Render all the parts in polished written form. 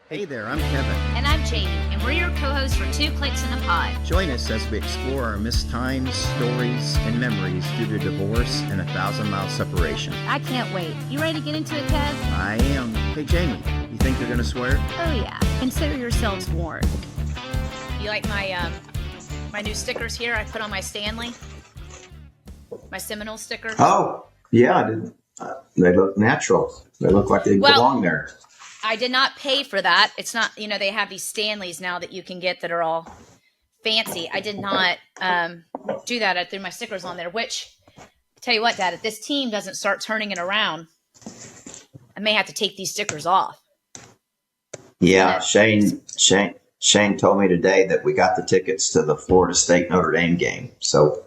Hey there, I'm Kevin. And I'm Jamie, and we're your co-hosts for Two Clicks in a Pod. Join us as we explore our missed times, stories, and memories due to divorce and a 1,000-mile separation. I can't wait. You ready to get into it, Kev? I am. Hey, Jamie, you think they're going to swear? Oh, yeah. Consider yourselves warned. You like my my new stickers here I put on my Stanley? My Seminole sticker? Oh, yeah. They look natural. They look like they belong there. I did not pay for that. It's not, they have these Stanleys now that you can get that are all fancy. I did not do that. I threw my stickers on there, which, tell you what, Dad, if this team doesn't start turning it around, I may have to take these stickers off. Yeah, Shane told me today that we got the tickets to the Florida State Notre Dame game. So,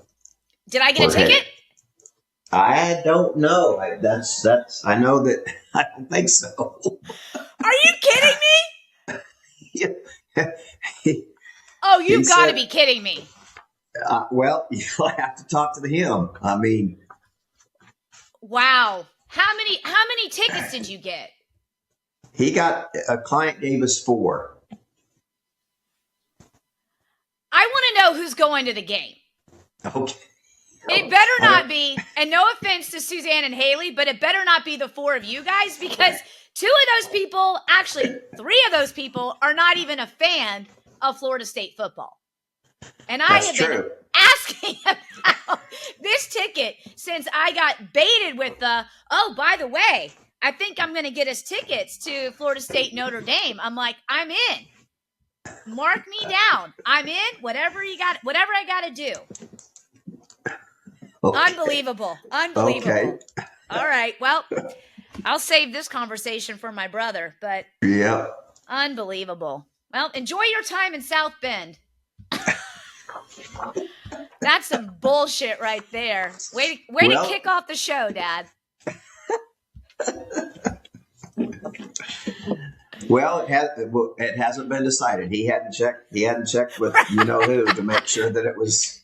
did I get a ticket? I don't know. I know that I don't think so. Are you kidding me? Oh, you've got to be kidding me. Well, you'll have to talk to him. I mean, wow. How many tickets did you get? A client gave us 4. I want to know who's going to the game. Okay. It better not be, and no offense to Suzanne and Haley, but it better not be the 4 of you guys, because 2 of those people, actually 3 of those people, are not even a fan of Florida State football. And I have been asking about this ticket since I got baited with oh, by the way, I think I'm going to get us tickets to Florida State Notre Dame. I'm like, I'm in. Mark me down. I'm in. Whatever I got to do. Okay. Unbelievable. Okay. All right. Well, I'll save this conversation for my brother, but yeah. Unbelievable. Well, enjoy your time in South Bend. That's some bullshit right there. Way to kick off the show, Dad. Well, it hasn't been decided. He hadn't checked with who to make sure that it was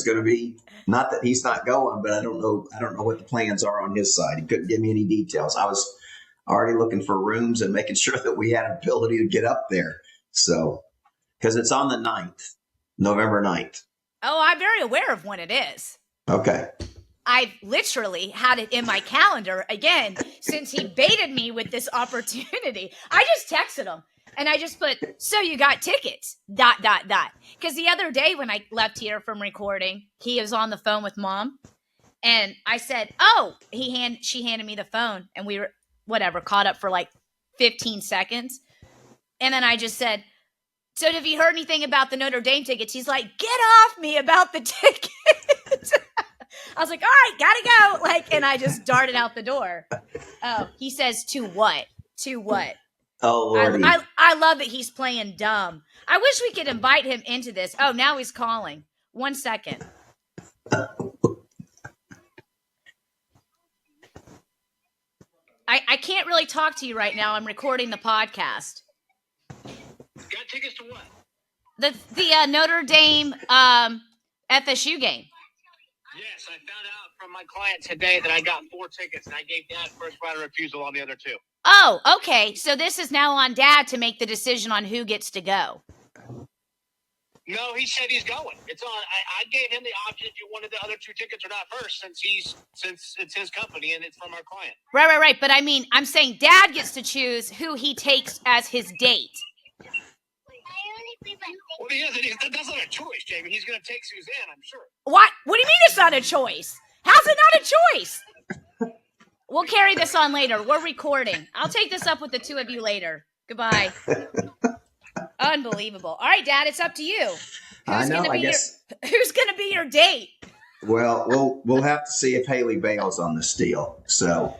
going to be. Not that he's not going, but I don't know what the plans are on his side. He couldn't give me any details. I was already looking for rooms and making sure that we had an ability to get up there. So, because it's on the 9th, November 9th. Oh, I'm very aware of when it is. Okay. I've literally had it in my calendar again since he baited me with this opportunity. I just texted him and I just put, so you got tickets, ... Because the other day when I left here from recording, he was on the phone with Mom and I said, oh, she handed me the phone and we were caught up for like 15 seconds. And then I just said, so have you heard anything about the Notre Dame tickets? He's like, get off me about the tickets. I was like, all right, gotta go. And I just darted out the door. Oh, he says, to what? To what? Oh, Lordy. I love that he's playing dumb. I wish we could invite him into this. Oh, now he's calling. 1 second. I can't really talk to you right now. I'm recording the podcast. Got tickets to what? The Notre Dame FSU game. Yes, I found out from my client today that I got 4 tickets, and I gave Dad first right of refusal on the other 2. Oh, okay. So this is now on Dad to make the decision on who gets to go. No, he said he's going. It's on. I gave him the option if you wanted the other 2 tickets or not first, since it's his company and it's from our client. Right. But I mean, I'm saying Dad gets to choose who he takes as his date. Well, that's not a choice, Jamie. He's going to take Suzanne, I'm sure. What? What do you mean it's not a choice? How's it not a choice? We'll carry this on later. We're recording. I'll take this up with the 2 of you later. Goodbye. Unbelievable. All right, Dad, it's up to you. I know. I guess. Who's going to be your date? Well, we'll have to see if Haley bails on this deal. So,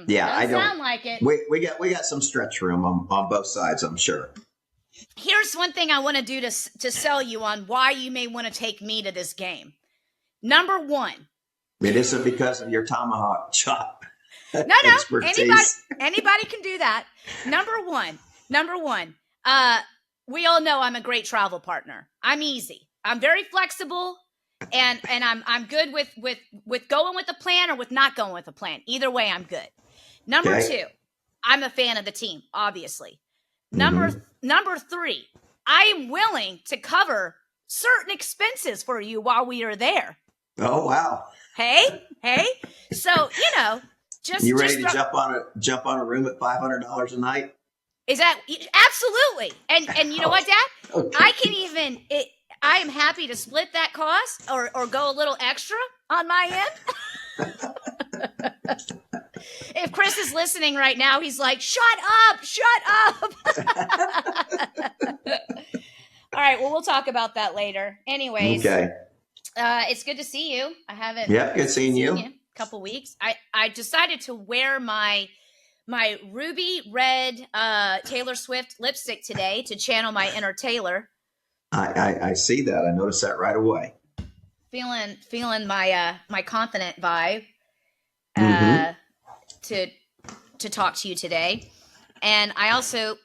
yeah, I don't sound like it. We got some stretch room on both sides, I'm sure. Here's one thing I want to do to sell you on why you may want to take me to this game. Number 1. It isn't because of your tomahawk chop. No. Anybody can do that. Number one. We all know I'm a great travel partner. I'm easy. I'm very flexible, and I'm good with going with a plan or with not going with a plan. Either way, I'm good. Number 2, I'm a fan of the team, obviously. Mm-hmm. Number 3, I am willing to cover certain expenses for you while we are there. Oh wow! Hey. So You ready to throw, jump on a room at $500 a night? is that absolutely? And you know what, Dad? Okay. I am happy to split that cost or go a little extra on my end. If Chris is listening right now, he's like, shut up. All right, well, we'll talk about that later. Anyways, Okay. it's good to see you. I haven't Yeah, good seeing you. a couple weeks. I decided to wear my ruby red Taylor Swift lipstick today to channel my inner Taylor. I see that. I noticed that right away. Feeling my confident vibe Mm-hmm. to talk to you today. And I also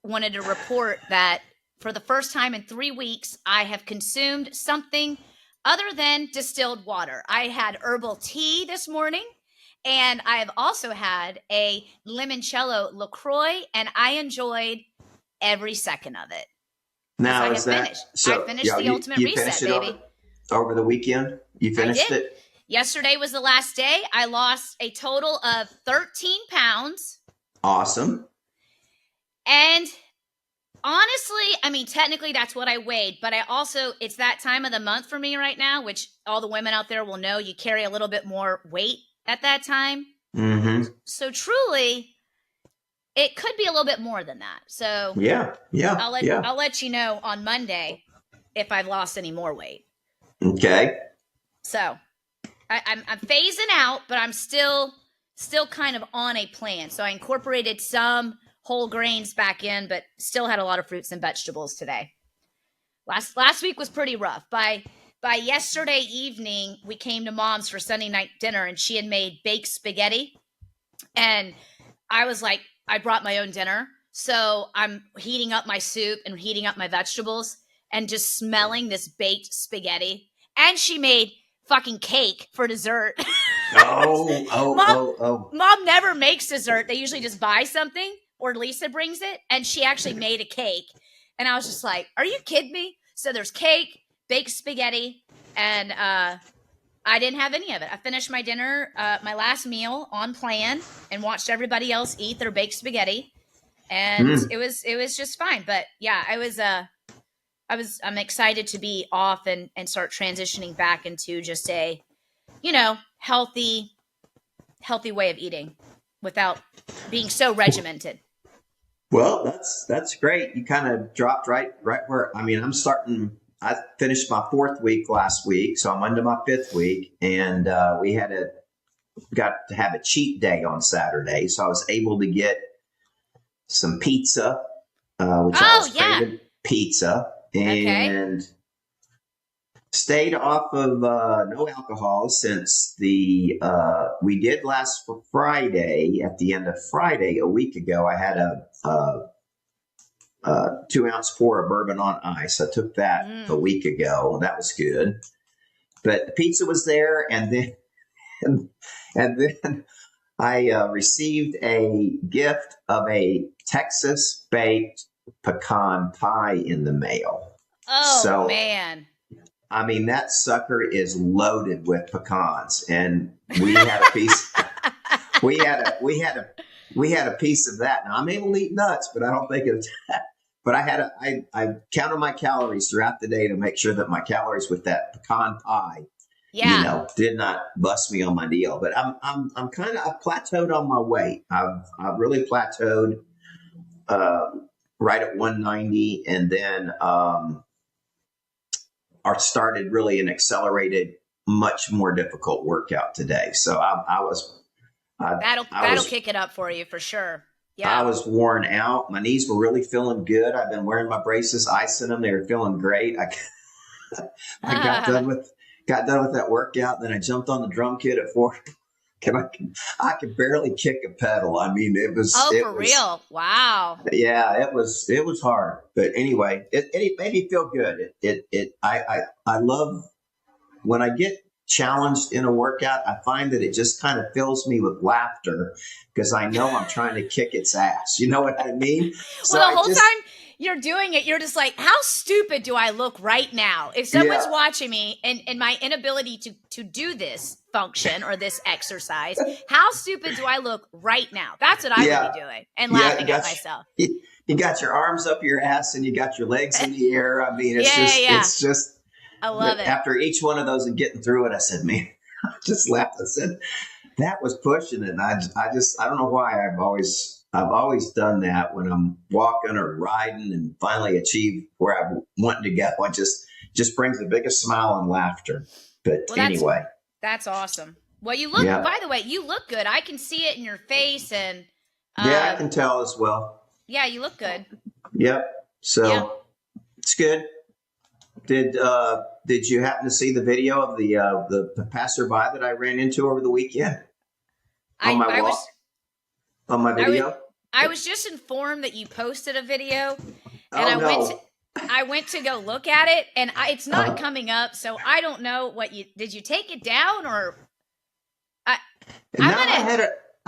wanted to report that for the first time in 3 weeks, I have consumed something other than distilled water. I had herbal tea this morning, and I have also had a limoncello LaCroix, and I enjoyed every second of it. Now I is that finished. so? I finished the ultimate reset, finished it baby. over the weekend. You finished did. it. Yesterday was the last day. I lost a total of 13 pounds. Awesome. And honestly, I mean, technically that's what I weighed, but it's that time of the month for me right now, which all the women out there will know you carry a little bit more weight at that time. Mm-hmm. So truly, it could be a little bit more than that. So Yeah. I'll let you know on Monday if I've lost any more weight. Okay. So I'm phasing out, but I'm still kind of on a plan. So I incorporated some whole grains back in, but still had a lot of fruits and vegetables today. Last week was pretty rough. By yesterday evening, we came to Mom's for Sunday night dinner, and she had made baked spaghetti. And I was like, I brought my own dinner. So I'm heating up my soup and heating up my vegetables and just smelling this baked spaghetti. And she made fucking cake for dessert. Mom never makes dessert. They usually just buy something, or Lisa brings it, and she actually made a cake. And I was just like, are you kidding me? So there's cake, baked spaghetti, and I didn't have any of it. I finished my dinner, my last meal on plan, and watched everybody else eat their baked spaghetti. And it was just fine. But yeah, I'm excited to be off and start transitioning back into just a, healthy way of eating without being so regimented. Well, that's great. You kind of dropped right where, I mean, I finished my 4th week last week, so I'm into my 5th week, and we got to have a cheat day on Saturday, so I was able to get some pizza, which I was craving pizza, and stayed off of no alcohol since we did last Friday. At the end of Friday, a week ago, I had a 2-ounce pour of bourbon on ice. I took that a week ago. That was good. But the pizza was there, and then I received a gift of a Texas baked pecan pie in the mail. Oh, man. I mean, that sucker is loaded with pecans, and we had a piece. we had a piece of that. Now I'm able to eat nuts, but I don't think it's. But I counted my calories throughout the day to make sure that my calories with that pecan pie, did not bust me on my deal. But I've plateaued on my weight. I've really plateaued right at 190, and then started really an accelerated, much more difficult workout today. So that'll kick it up for you for sure. Yeah. I was worn out. My knees were really feeling good. I've been wearing my braces, icing them. They were feeling great. I got done with that workout. And then I jumped on the drum kit at 4. I could barely kick a pedal. I mean, it was. Oh, for real? Wow. Yeah, it was hard. But anyway, it made me feel good. I love when I get challenged in a workout, I find that it just kind of fills me with laughter because I know I'm trying to kick its ass. You know what I mean? So Well, the whole time you're doing it, you're just like, how stupid do I look right now? If someone's Yeah. watching me and my inability to do this function or this exercise, how stupid do I look right now? That's what I would be doing and laughing at myself. You got your arms up your ass and you got your legs in the air. I mean, it's just. I love it. After each one of those and getting through it, I said, man, I just laughed. I said, that was pushing it. And I don't know why I've always done that when I'm walking or riding and finally achieve where I want to go. It just brings the biggest smile and laughter. But anyway. That's awesome. Well, you look, by the way, you look good. I can see it in your face and. I can tell as well. Yeah, you look good. Yep. So it's good. Did you happen to see the video of the passerby that I ran into over the weekend on my walk? On my video? I was just informed that you posted a video, and I went to go look at it, and it's not coming up, so I don't know did you take it down or?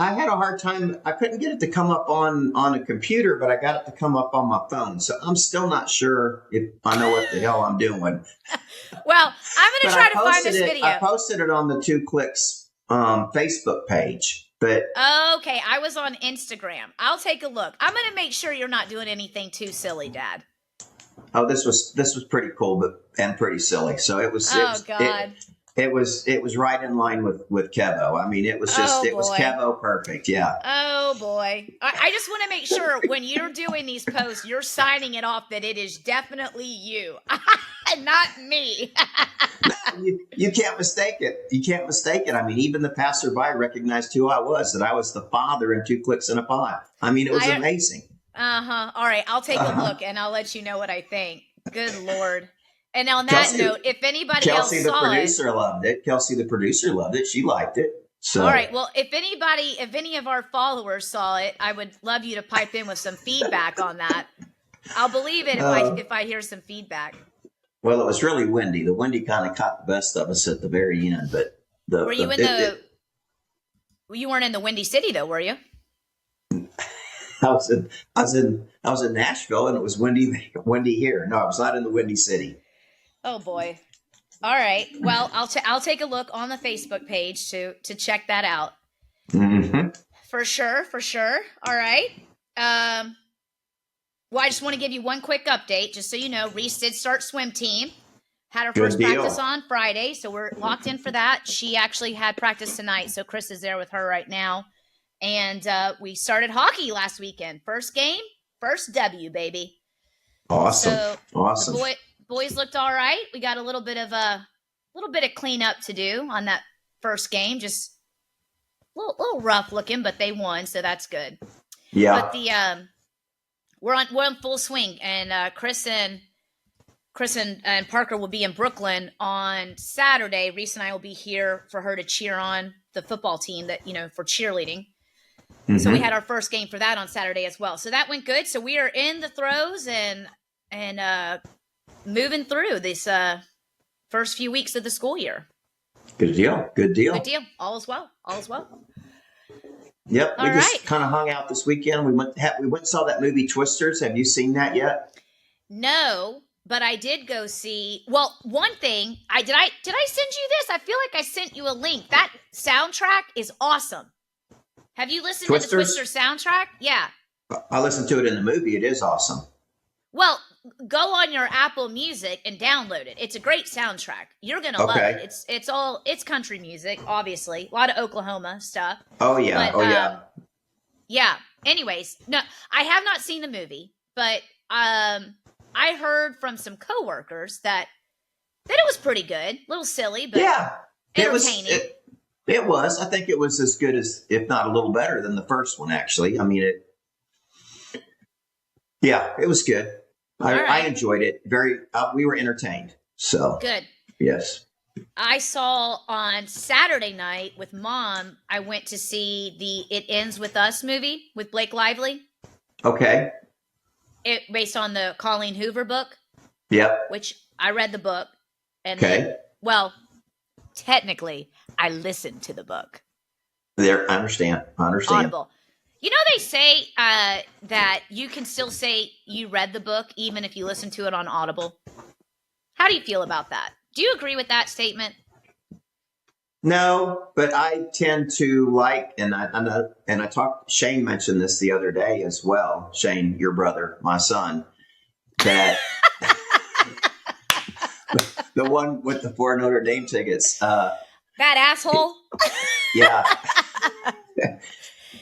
I had a hard time. I couldn't get it to come up on a computer, but I got it to come up on my phone. So I'm still not sure if I know what the hell I'm doing. Well, I'm going to try to find this video. I posted it on the 2 Clicks Facebook page. But okay, I was on Instagram. I'll take a look. I'm going to make sure you're not doing anything too silly, Dad. Oh, this was pretty cool, and pretty silly. So it was. God. It was right in line with Kevo. I mean, it was Kevo perfect. Yeah. Oh boy. I just want to make sure when you're doing these posts, you're signing it off that it is definitely you, not me. You can't mistake it. You can't mistake it. I mean, even the passerby recognized who I was, that I was the father in 2 Clicks and a Pod. I mean, it was amazing. All right. I'll take a look and I'll let you know what I think. Good Lord. And on that note, if anybody else saw it, Kelsey, the producer, loved it. Kelsey, the producer, loved it. She liked it. So, all right. Well, if any of our followers saw it, I would love you to pipe in with some feedback on that. I'll believe it if I hear some feedback. Well, it was really windy. The windy kind of caught the best of us at the very end. But you weren't in the Windy City though, were you? I was in Nashville, and it was windy here. No, I was not in the Windy City. Oh boy. All right. Well, I'll take a look on the Facebook page to check that out. Mm-hmm. For sure. All right. Well, I just want to give you one quick update, just so you know. Reese did start swim team. Had her first practice on Friday, so we're locked in for that. She actually had practice tonight, so Chris is there with her right now. And we started hockey last weekend. First game, first W, baby. Awesome. So awesome. The boys looked all right. We got a little bit of cleanup to do on that first game. Just a little rough looking, but they won, so that's good. Yeah. But we're on full swing, and Chris and Parker will be in Brooklyn on Saturday. Reese and I will be here for her to cheer on the football team for cheerleading. Mm-hmm. So we had our first game for that on Saturday as well. So that went good. So we are in the throes and moving through this first few weeks of the school year. Good deal. All is well. Yep. We just kind of hung out this weekend. We went and saw that movie Twisters. Have you seen that yet? No, but I did go see. Well, one thing did I send you this? I feel like I sent you a link. That soundtrack is awesome. Have you listened to the Twister soundtrack? Yeah. I listened to it in the movie. It is awesome. Well, go on your Apple Music and download it. It's a great soundtrack. You're gonna love it. It's country music, obviously. A lot of Oklahoma stuff. Oh yeah. But, yeah. Anyways, no, I have not seen the movie, but I heard from some coworkers that it was pretty good. A little silly, but entertaining. It was. I think it was as good as, if not a little better than the first one, actually. I mean, it was good. I enjoyed it. We were entertained. So good. Yes. I saw on Saturday night with Mom, I went to see the It Ends With Us movie with Blake Lively. Okay. Based on the Colleen Hoover book. Yep. Which I read the book. And technically I listened to the book. There, I understand. Audible. You know, they say that you can still say you read the book even if you listen to it on Audible. How do you feel about that? Do you agree with that statement? No, but I tend to like, and I talked. Shane mentioned this the other day as well. Shane, your brother, my son, that the one with the 4 Notre Dame tickets. That asshole. Yeah.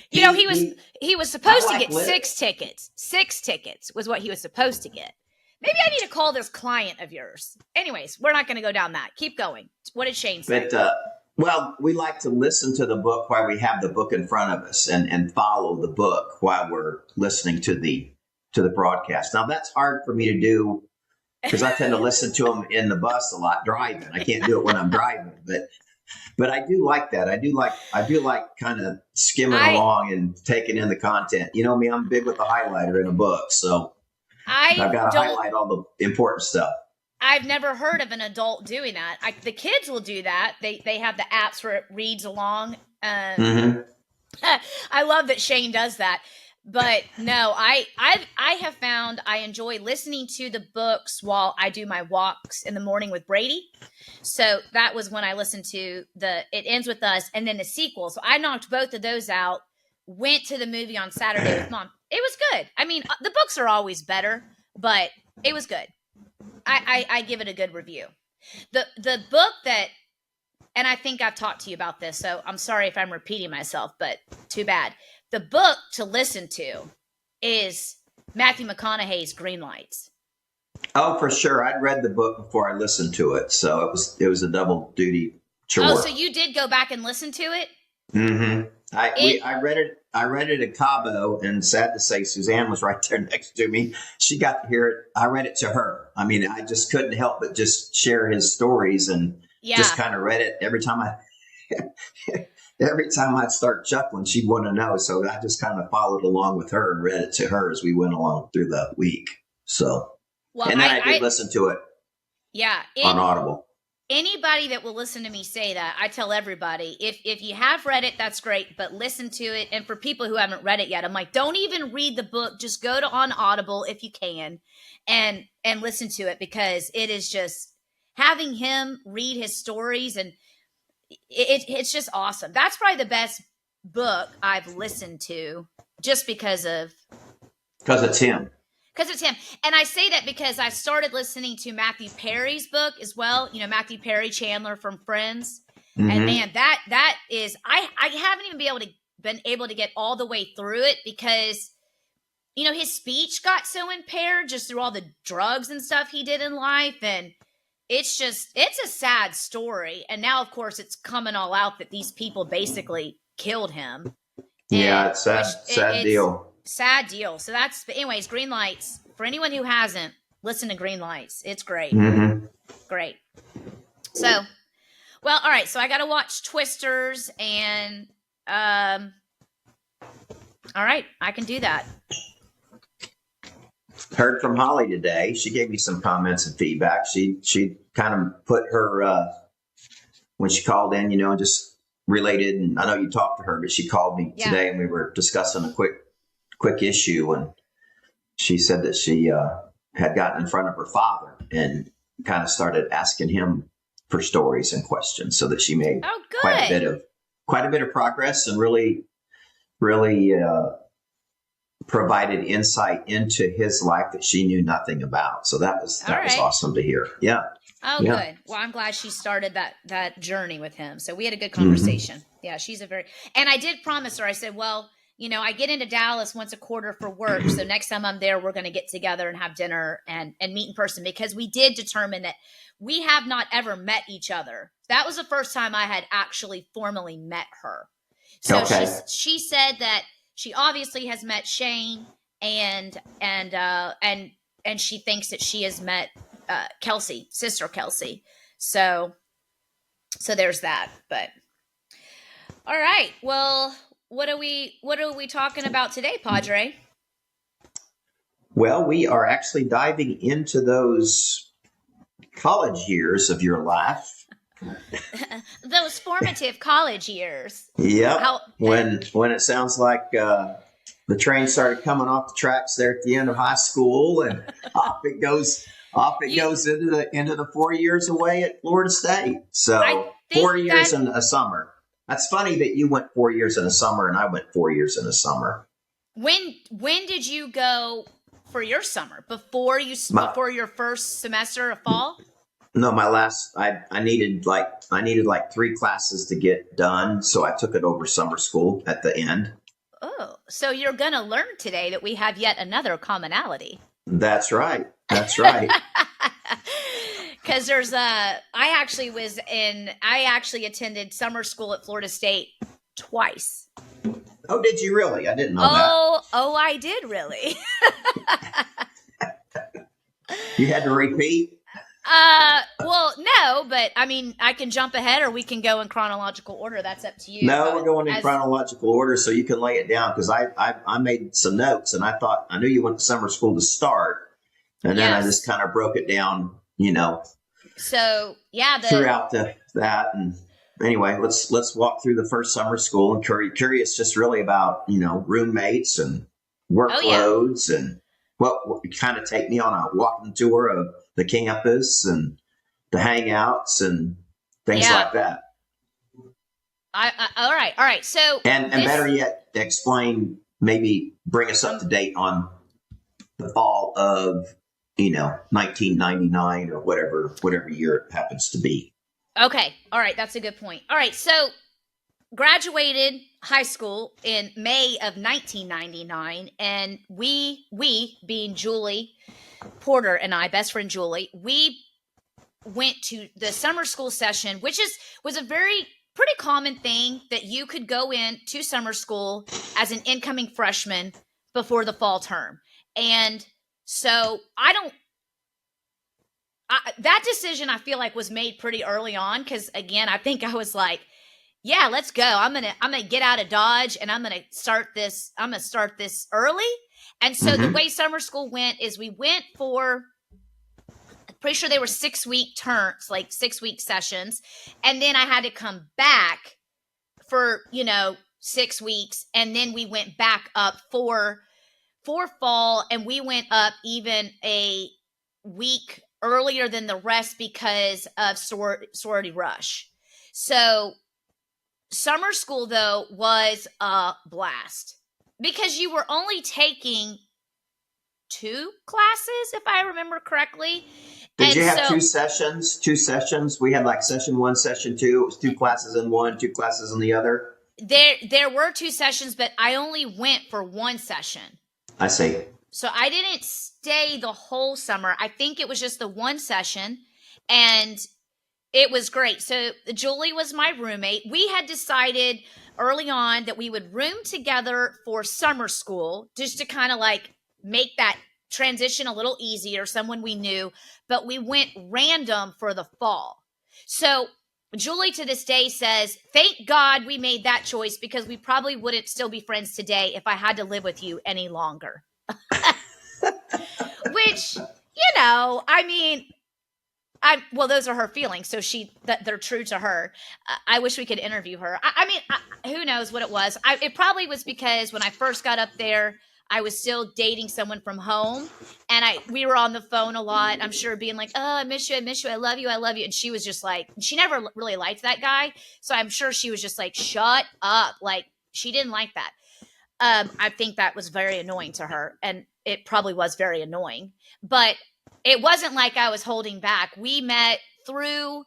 You know, he was supposed to get lit. 6 tickets. 6 tickets was what he was supposed to get. Maybe I need to call this client of yours. Anyways, we're not going to go down that. Keep going. What did Shane say? But well, we like to listen to the book while we have the book in front of us, and follow the book while we're listening to the broadcast. Now that's hard for me to do because I tend to listen to them in the bus a lot driving. I can't do it when I'm driving, but I do like that. I do like kind of skimming along and taking in the content. You know me, I'm big with the highlighter in a book, so I've got to highlight all the important stuff. I've never heard of an adult doing that. The kids will do that. They have the apps where it reads along. I love that Shane does that. But no, I have found I enjoy listening to the books while I do my walks in the morning with Brady. So that was when I listened to It Ends With Us and then the sequel. So I knocked both of those out, went to the movie on Saturday with Mom. It was good. I mean, the books are always better, but it was good. I give it a good review. The book that, and I think I've talked to you about this, so I'm sorry if I'm repeating myself, but too bad. The book to listen to is Matthew McConaughey's Green Lights. Oh, for sure. I'd read the book before I listened to it, so it was a double duty chore. Oh, so you did go back and listen to it? Mm-hmm. I read it. I read it at Cabo, and sad to say, Suzanne was right there next to me. She got to hear it. I read it to her. I mean, I just couldn't help but just share his stories and just kind of read it every time every time I'd start chuckling, she'd want to know. So I just kind of followed along with her and read it to her as we went along through the week. So, and then I did listen to it. Yeah, on Audible. Anybody that will listen to me say that, I tell everybody, if you have read it, that's great, but listen to it. And for people who haven't read it yet, I'm like, don't even read the book. Just go to on Audible if you can and listen to it, because it is just having him read his stories, and it's just awesome. That's probably the best book I've listened to, just because it's him. Because it's him. And I say that because I started listening to Matthew Perry's book as well. You know, Matthew Perry, Chandler from Friends. Mm-hmm. And man, that is, I haven't even been able to get all the way through it because, you know, his speech got so impaired just through all the drugs and stuff he did in life. And it's a sad story. And now, of course, it's coming all out that these people basically killed him. Yeah, it's sad deal. Sad deal. So anyways, Green Lights. For anyone who hasn't, listen to Green Lights. It's great. Mm-hmm. Great. So, well, all right. So I got to watch Twisters and, all right, I can do that. Heard from Holly today. She gave me some comments and feedback. She kind of put her, when she called in, you know, just related. And I know you talked to her, but she called me today and we were discussing a quick issue, and she said that she had gotten in front of her father and kind of started asking him for stories and questions, so that she made quite a bit of progress and really provided insight into his life that she knew nothing about. So that was awesome to hear. Yeah. Oh, yeah. Good. Well, I'm glad she started that journey with him. So we had a good conversation. Mm-hmm. Yeah, she's and I did promise her. I said, well, you know, I get into Dallas once a quarter for work. So next time I'm there, we're going to get together and have dinner and meet in person, because we did determine that we have not ever met each other. That was the first time I had actually formally met her. So she said that she obviously has met Shane and she thinks that she has met Kelsey, sister Kelsey. So there's that. But all right. Well, what are we talking about today, Padre? Well, we are actually diving into those college years of your life. Those formative college years. Yep. How When it sounds like the train started coming off the tracks there at the end of high school, and off it goes. Into the 4 years away at Florida State. So 4 years in a summer. That's funny that you went 4 years in a summer and I went 4 years in a summer. When did you go for your summer? Before your first semester of fall? No, my last I needed like 3 classes to get done, so I took it over summer school at the end. Oh, so you're gonna learn today that we have yet another commonality. That's right. That's right. Because there's I actually attended summer school at Florida State twice. Oh, did you really? I didn't know that. Oh, I did really. You had to repeat? Well, no, but I mean, I can jump ahead or we can go in chronological order. That's up to you. No, we're going in chronological order, so you can lay it down, because I made some notes, and I knew you went to summer school to start, and then I just kind of broke it down, So yeah, throughout that, and anyway, let's walk through the first summer school, and curious just really about roommates and workloads, and what kind of take me on a walking tour of the campus and the hangouts and things like that. All right. So and better yet, maybe bring us up to date on the fall of 1999 or whatever year it happens to be. Okay. All right. That's a good point. All right. So graduated high school in May of 1999, and we being Julie Porter and I, best friend Julie, we went to the summer school session, which was a pretty common thing, that you could go in to summer school as an incoming freshman before the fall term. And so that decision I feel like was made pretty early on, because again, I think I was like, yeah, let's go. I'm gonna get out of Dodge, and I'm gonna start this early. And so the way summer school went is we went for, I'm pretty sure they were 6-week terms, like 6-week sessions. And then I had to come back for, 6 weeks. And then we went back up for fall, and we went up even a week earlier than the rest because of sorority rush. So summer school, though, was a blast, because you were only taking 2 classes, if I remember correctly. Did you have 2 sessions? 2 sessions? We had like session 1, session 2. It was 2 classes in one, 2 classes in the other. There were 2 sessions, but I only went for 1 session. I see. So I didn't stay the whole summer. I think it was just the 1 session, and it was great. So Julie was my roommate. We had decided early on that we would room together for summer school, just to kind of like make that transition a little easier, someone we knew, but we went random for the fall. So Julie to this day says, thank God we made that choice, because we probably wouldn't still be friends today if I had to live with you any longer. Which, I mean, well, those are her feelings, so they're true to her. I wish we could interview her. I mean, who knows what it was. It probably was because when I first got up there, I was still dating someone from home, and we were on the phone a lot. I'm sure being like, oh, I miss you, I love you. And she was just like, she never really liked that guy, so I'm sure she was just like, shut up. Like, she didn't like that. I think that was very annoying to her, and it probably was very annoying. But it wasn't like I was holding back. We met through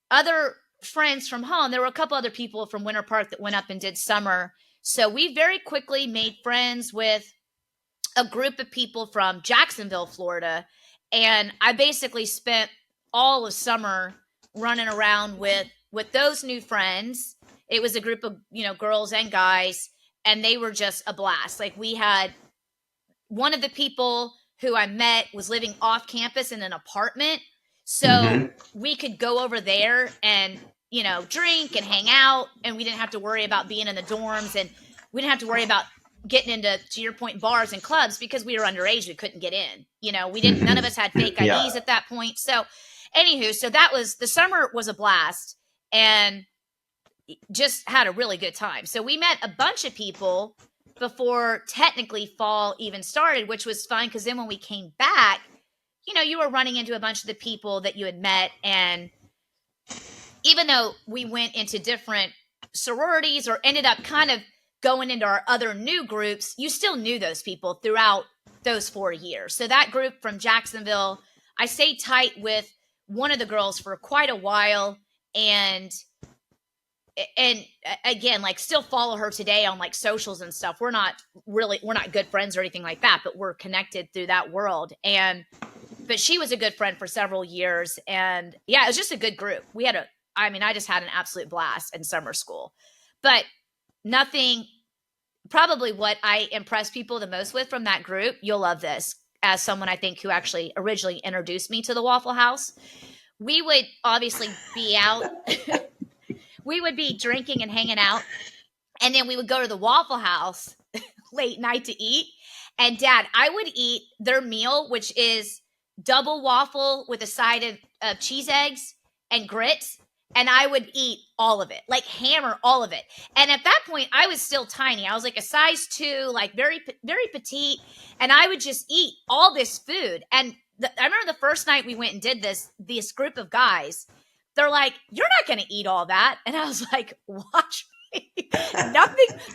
other friends from home. There were a couple other people from Winter Park that went up and did summer. So we very quickly made friends with a group of people from Jacksonville, Florida. And I basically spent all of summer running around with those new friends. It was a group of, girls and guys, and they were just a blast. Like, we had one of the people who I met was living off campus in an apartment. So we could go over there and, drink and hang out, and we didn't have to worry about being in the dorms, and we didn't have to worry about getting into, to your point, bars and clubs, because we were underage. We couldn't get in. None of us had fake IDs at that point. So Anywho, so the summer was a blast and just had a really good time. So we met a bunch of people before technically fall even started, which was fun because then when we came back, you were running into a bunch of the people that you had met. And even though we went into different sororities or ended up kind of going into our other new groups, you still knew those people throughout those 4 years. So that group from Jacksonville, I stayed tight with one of the girls for quite a while. And again, like still follow her today on like socials and stuff. We're not good friends or anything like that, but we're connected through that world. But she was a good friend for several years. And yeah, it was just a good group. I just had an absolute blast in summer school, but nothing, probably what I impressed people the most with from that group. You'll love this as someone I think who actually originally introduced me to the Waffle House. We would obviously be out. We would be drinking and hanging out. And then we would go to the Waffle House late night to eat. And Dad, I would eat their meal, which is double waffle with a side of cheese eggs and grits. And I would eat all of it, like hammer all of it. And at that point, I was still tiny. I was like a size 2, like very, very petite. And I would just eat all this food. And I remember the first night we went and did this group of guys, they're like, "You're not going to eat all that." And I was like, "Watch me."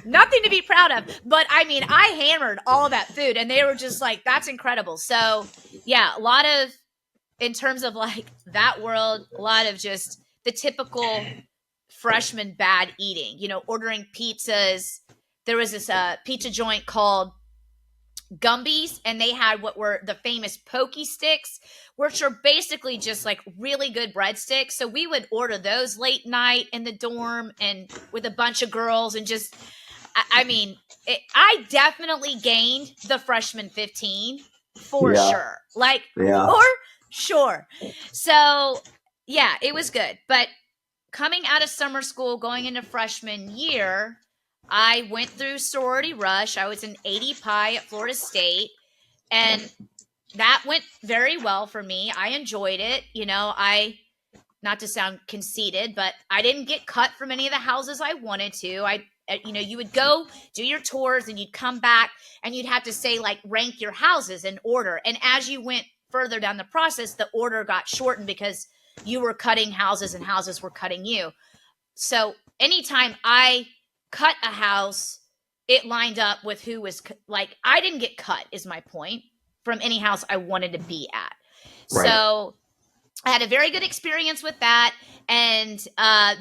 Nothing to be proud of. But I hammered all that food and they were just like, "That's incredible." So yeah, a lot of, in terms of like that world, a lot of just the typical freshman bad eating, ordering pizzas. There was this pizza joint called Gumby's, and they had what were the famous pokey sticks, which are basically just like really good breadsticks. So we would order those late night in the dorm and with a bunch of girls and just, I definitely gained the freshman 15 for sure. Like, for sure. So yeah, it was good. But coming out of summer school, going into freshman year, I went through sorority rush. I was an 80 Pi at Florida State, and that went very well for me. I enjoyed it. Not to sound conceited, but I didn't get cut from any of the houses I wanted to. You would go do your tours and you'd come back and you'd have to say, like, rank your houses in order. And as you went further down the process, the order got shortened because you were cutting houses and houses were cutting you. So anytime I cut a house, it lined up with who was like, I didn't get cut is my point from any house I wanted to be at. Right. So I had a very good experience with that. And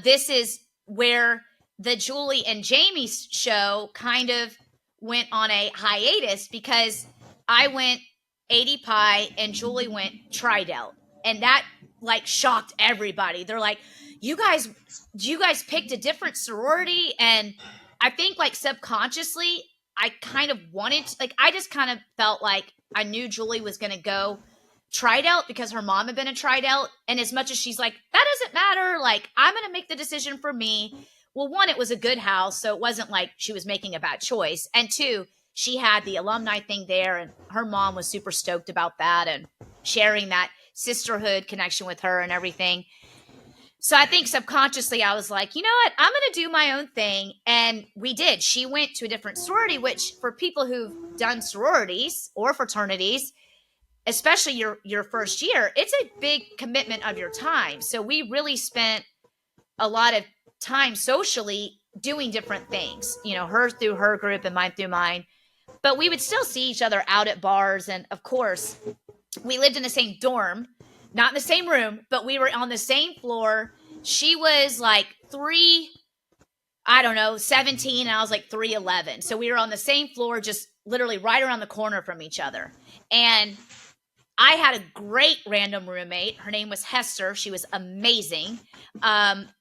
this is where the Julie and Jamie show kind of went on a hiatus because I went 80 Pi and Julie went Tri-Delt. And that like shocked everybody. They're like, you guys picked a different sorority? And I think like subconsciously, I kind of wanted to, like, I just kind of felt like I knew Julie was going to go Tri-Delt because her mom had been a Tri-Delt. And as much as she's like, that doesn't matter, like, I'm going to make the decision for me. Well, one, it was a good house, so it wasn't like she was making a bad choice. And two, she had the alumni thing there, and her mom was super stoked about that and sharing that sisterhood connection with her and everything. So I think subconsciously I was like, you know what? I'm going to do my own thing. And we did. She went to a different sorority, which for people who've done sororities or fraternities, especially your first year, it's a big commitment of your time. So we really spent a lot of time socially doing different things, her through her group and mine through mine. But we would still see each other out at bars. And of course, we lived in the same dorm, not in the same room, but we were on the same floor. She was like 17, and I was like 3'11". So we were on the same floor, just literally right around the corner from each other. And I had a great random roommate. Her name was Hester. She was amazing.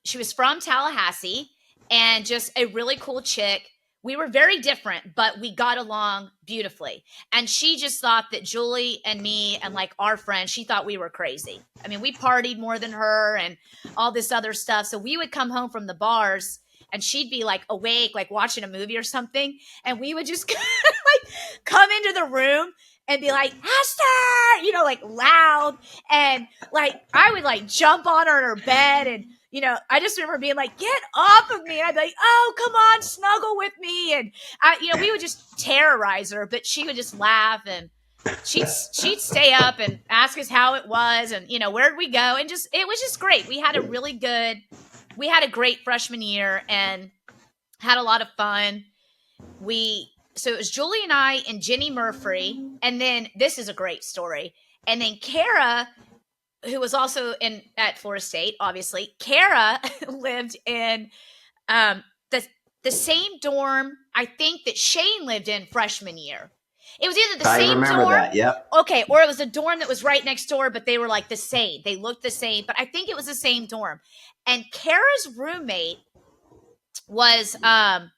She was from Tallahassee and just a really cool chick. We were very different, but we got along beautifully. And she just thought that Julie and me and like our friends, she thought we were crazy. I mean, we partied more than her and all this other stuff. So we would come home from the bars and she'd be like awake, like watching a movie or something. And we would just like come into the room and be like, Hester, you know, like loud. And like, I would like jump on her in her bed. And, you know, I just remember being like, get off of me. And I'd be like, oh, come on, snuggle with me. And you know, we would just terrorize her, but she would just laugh, and she'd stay up and ask us how it was, and, you know, where'd we go. And just, it was just great. We had a great freshman year and had a lot of fun. So it was Julie and I and Jenny Murphy. And then this is a great story. And then Kara, who was also at Florida State, obviously. Kara lived in the same dorm, I think, that Shane lived in freshman year. It was either the same dorm. I remember that, yep. Okay, or it was a dorm that was right next door, but they were like the same. They looked the same, but I think it was the same dorm. And Kara's roommate was her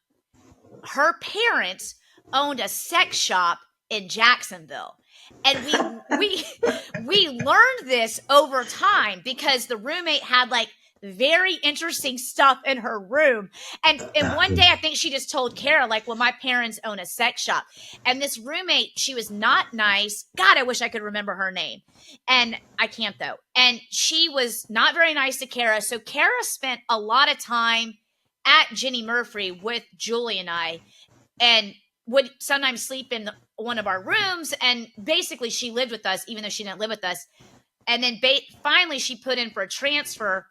parents owned a sex shop in Jacksonville. And we learned this over time because the roommate had like very interesting stuff in her room. And one day I think she just told Kara, like, well, my parents own a sex shop. And this roommate, she was not nice. God, I wish I could remember her name. And I can't though. And she was not very nice to Kara. So Kara spent a lot of time at Jenny Murphy with Julie and I, and would sometimes sleep in one of our rooms. And basically she lived with us, even though she didn't live with us. And then finally she put in for a transfer,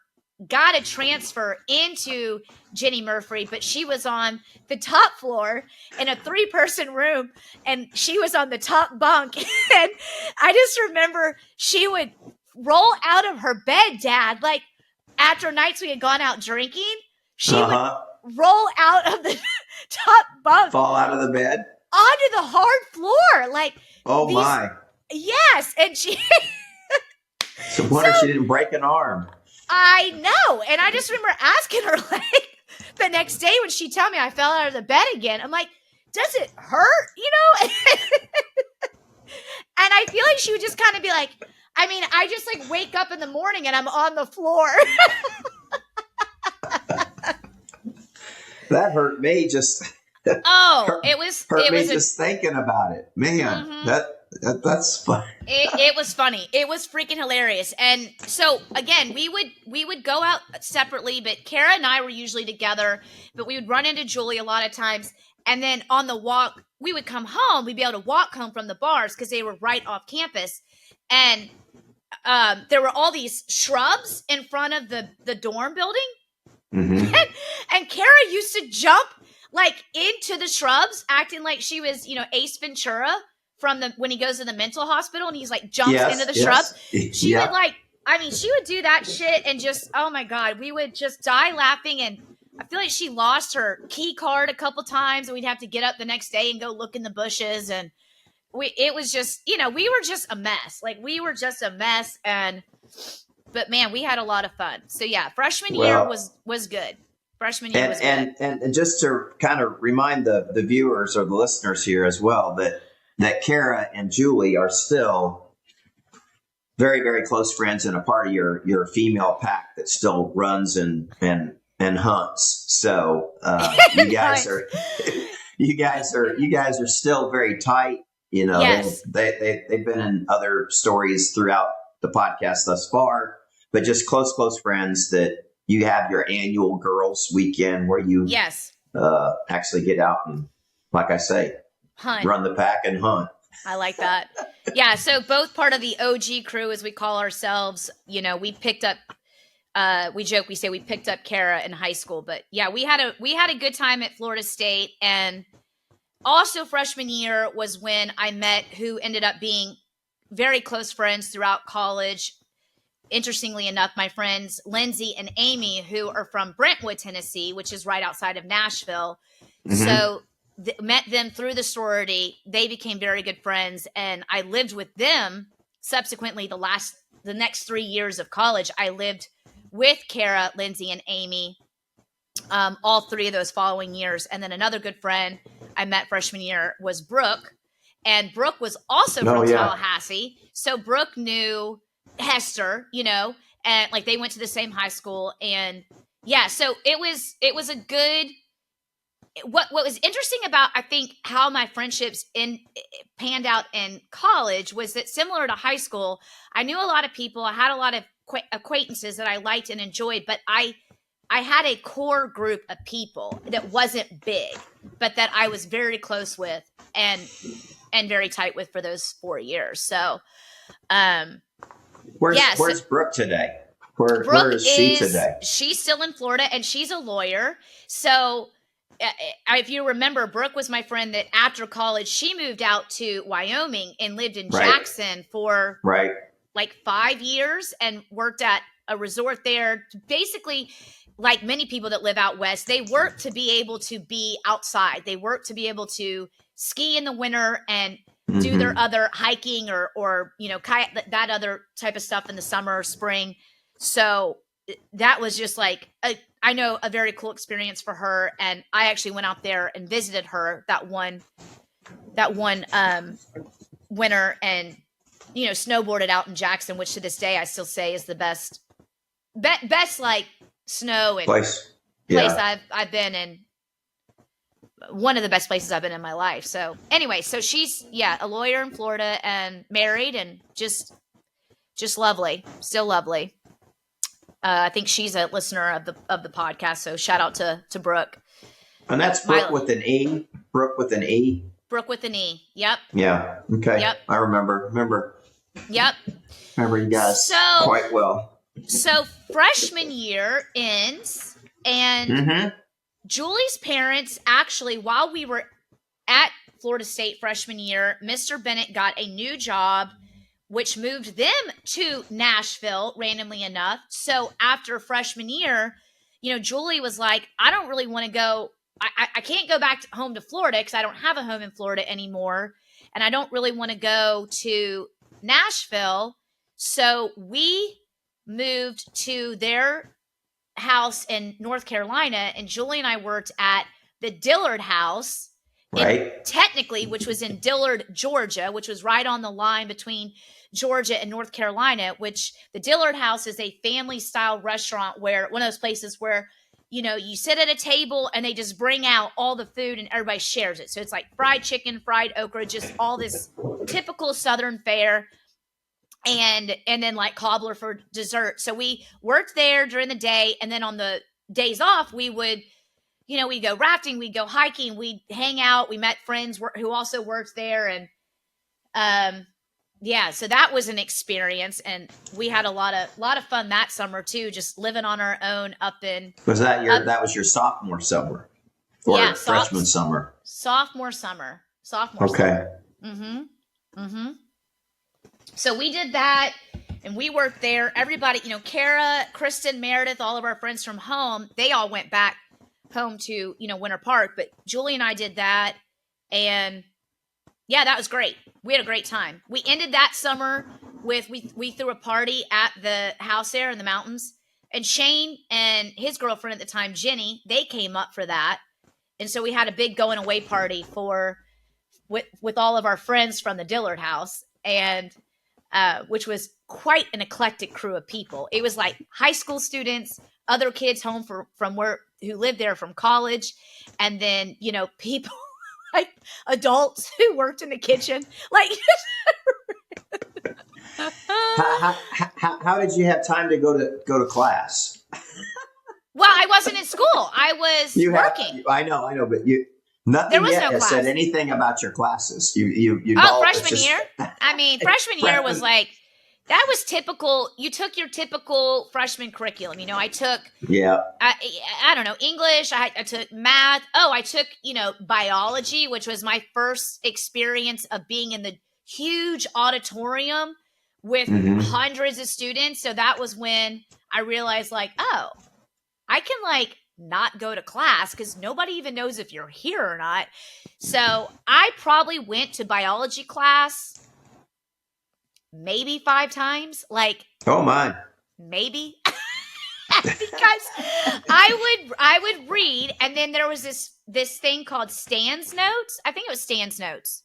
got a transfer into Jenny Murphy, but she was on the top floor in a 3-person room, and she was on the top bunk. And I just remember she would roll out of her bed, Dad, like after nights we had gone out drinking, she would roll out of the top bunk, fall out of the bed onto the hard floor, like, oh my, yes. And she so wonder she didn't break an arm. I know. And I just remember asking her, like, the next day when she told me I fell out of the bed again, I'm like, does it hurt? You know? And I feel like she would just kind of be like, I mean, I just like wake up in the morning and I'm on the floor. That hurt me just. It was just thinking about it. Man, mm-hmm. That's fun. It was funny. It was freaking hilarious. And so again, we would go out separately, but Kara and I were usually together, but we would run into Julie a lot of times. And then on the walk, we would come home. We'd be able to walk home from the bars because they were right off campus. And there were all these shrubs in front of the dorm building. Mm-hmm. And Kara used to jump like into the shrubs, acting like she was, you know, Ace Ventura from when he goes to the mental hospital and he's like jumps into the shrubs. She would like, I mean, she would do that shit and just, oh my God, we would just die laughing. And I feel like she lost her key card a couple times and we'd have to get up the next day and go look in the bushes. And it was just, you know, we were just a mess. Like we were just a mess. But man, we had a lot of fun. So yeah, freshman year was good. Freshman year was good. And just to kind of remind the viewers or the listeners here as well that Kara and Julie are still very, very close friends and a part of your female pack that still runs and hunts. So you guys are you guys are still very tight. You know, yes. they've been in other stories throughout the podcast thus far, but just close friends that you have your annual girls weekend where you actually get out and, like I say, hunt. Run the pack and hunt. I like that. Yeah. So both part of the OG crew, as we call ourselves, you know, we picked up, we joke, we say we picked up Kara in high school, but yeah, we had a good time at Florida State. And also freshman year was when I met who ended up being very close friends throughout college. Interestingly enough, my friends Lindsay and Amy, who are from Brentwood, Tennessee, which is right outside of Nashville. Mm-hmm. So met them through the sorority. They became very good friends. And I lived with them subsequently the next 3 years of college. I lived with Kara, Lindsay, and Amy all 3 of those following years. And then another good friend I met freshman year was Brooke. And Brooke was also from Tallahassee. So Brooke knew Hester, you know, and like they went to the same high school. And yeah, so it was a good what was interesting about, I think, how my friendships panned out in college was that, similar to high school, I knew a lot of people. I had a lot of acquaintances that I liked and enjoyed, but I had a core group of people that wasn't big, but that I was very close with and very tight with for those 4 years. So, where's Brooke today? Brooke where is she today? She's still in Florida, and she's a lawyer. So, if you remember, Brooke was my friend that after college, she moved out to Wyoming and lived in Jackson for like 5 years and worked at a resort there. Basically, like many people that live out west, they work to be able to be outside. They work to be able to ski in the winter and do their other hiking or kayak, that other type of stuff in the summer or spring. So that was just like I know a very cool experience for her, and I actually went out there and visited her that one winter, and snowboarded out in Jackson, which to this day I still say is the best like snow and place I've been in. One of the best places I've been in my life. So anyway, so she's a lawyer in Florida and married and just lovely, still lovely. I think she's a listener of the podcast. So shout out to Brooke. And that's Brooke with an E. Brooke with an E. Brooke with an E. Yep. Yeah. Okay. Yep. I remember. Yep. Remember you guys quite well. So freshman year ends, and Julie's parents actually, while we were at Florida State freshman year, Mr. Bennett got a new job, which moved them to Nashville, randomly enough. So after freshman year, Julie was like, I don't really want to go. I can't go back home to Florida because I don't have a home in Florida anymore. And I don't really want to go to Nashville. So we moved to their house in North Carolina, and Julie and I worked at the Dillard house, technically, which was in Dillard, Georgia, which was right on the line between Georgia and North Carolina. Which the Dillard house is a family style restaurant, where one of those places where you sit at a table and they just bring out all the food and everybody shares it. So it's like fried chicken, fried okra, just all this typical Southern fare. And then like cobbler for dessert. So we worked there during the day, and then on the days off, we would, we'd go rafting, we'd go hiking, we'd hang out. We met friends who also worked there, and so that was an experience, and we had a lot of fun that summer too, just living on our own up in. Was that that was your sophomore summer, or freshman summer? Sophomore summer. Okay. Summer. So we did that, and we worked there. Everybody, Kara, Kristen, Meredith, all of our friends from home, they all went back home to, Winter Park. But Julie and I did that, and that was great. We had a great time. We ended that summer with, we threw a party at the house there in the mountains, and Shane and his girlfriend at the time, Jenny, they came up for that. And so we had a big going away party with all of our friends from the Dillard house, and which was quite an eclectic crew of people. It was like high school students, other kids home from who lived there from college, and then people like adults who worked in the kitchen. Like, how did you have time to go to class? Well, I wasn't in school. I was working. I know, but nothing yet has said anything about your classes. You freshman year? I mean, freshman year was like, that was typical. You took your typical freshman curriculum. I took, I don't know, English. I took math. I took, biology, which was my first experience of being in the huge auditorium with hundreds of students. So that was when I realized like, I can not go to class because nobody even knows if you're here or not. So I probably went to biology class maybe 5 times. Like, oh my, maybe because I would read, and then there was this thing called Stan's Notes. I think it was Stan's Notes,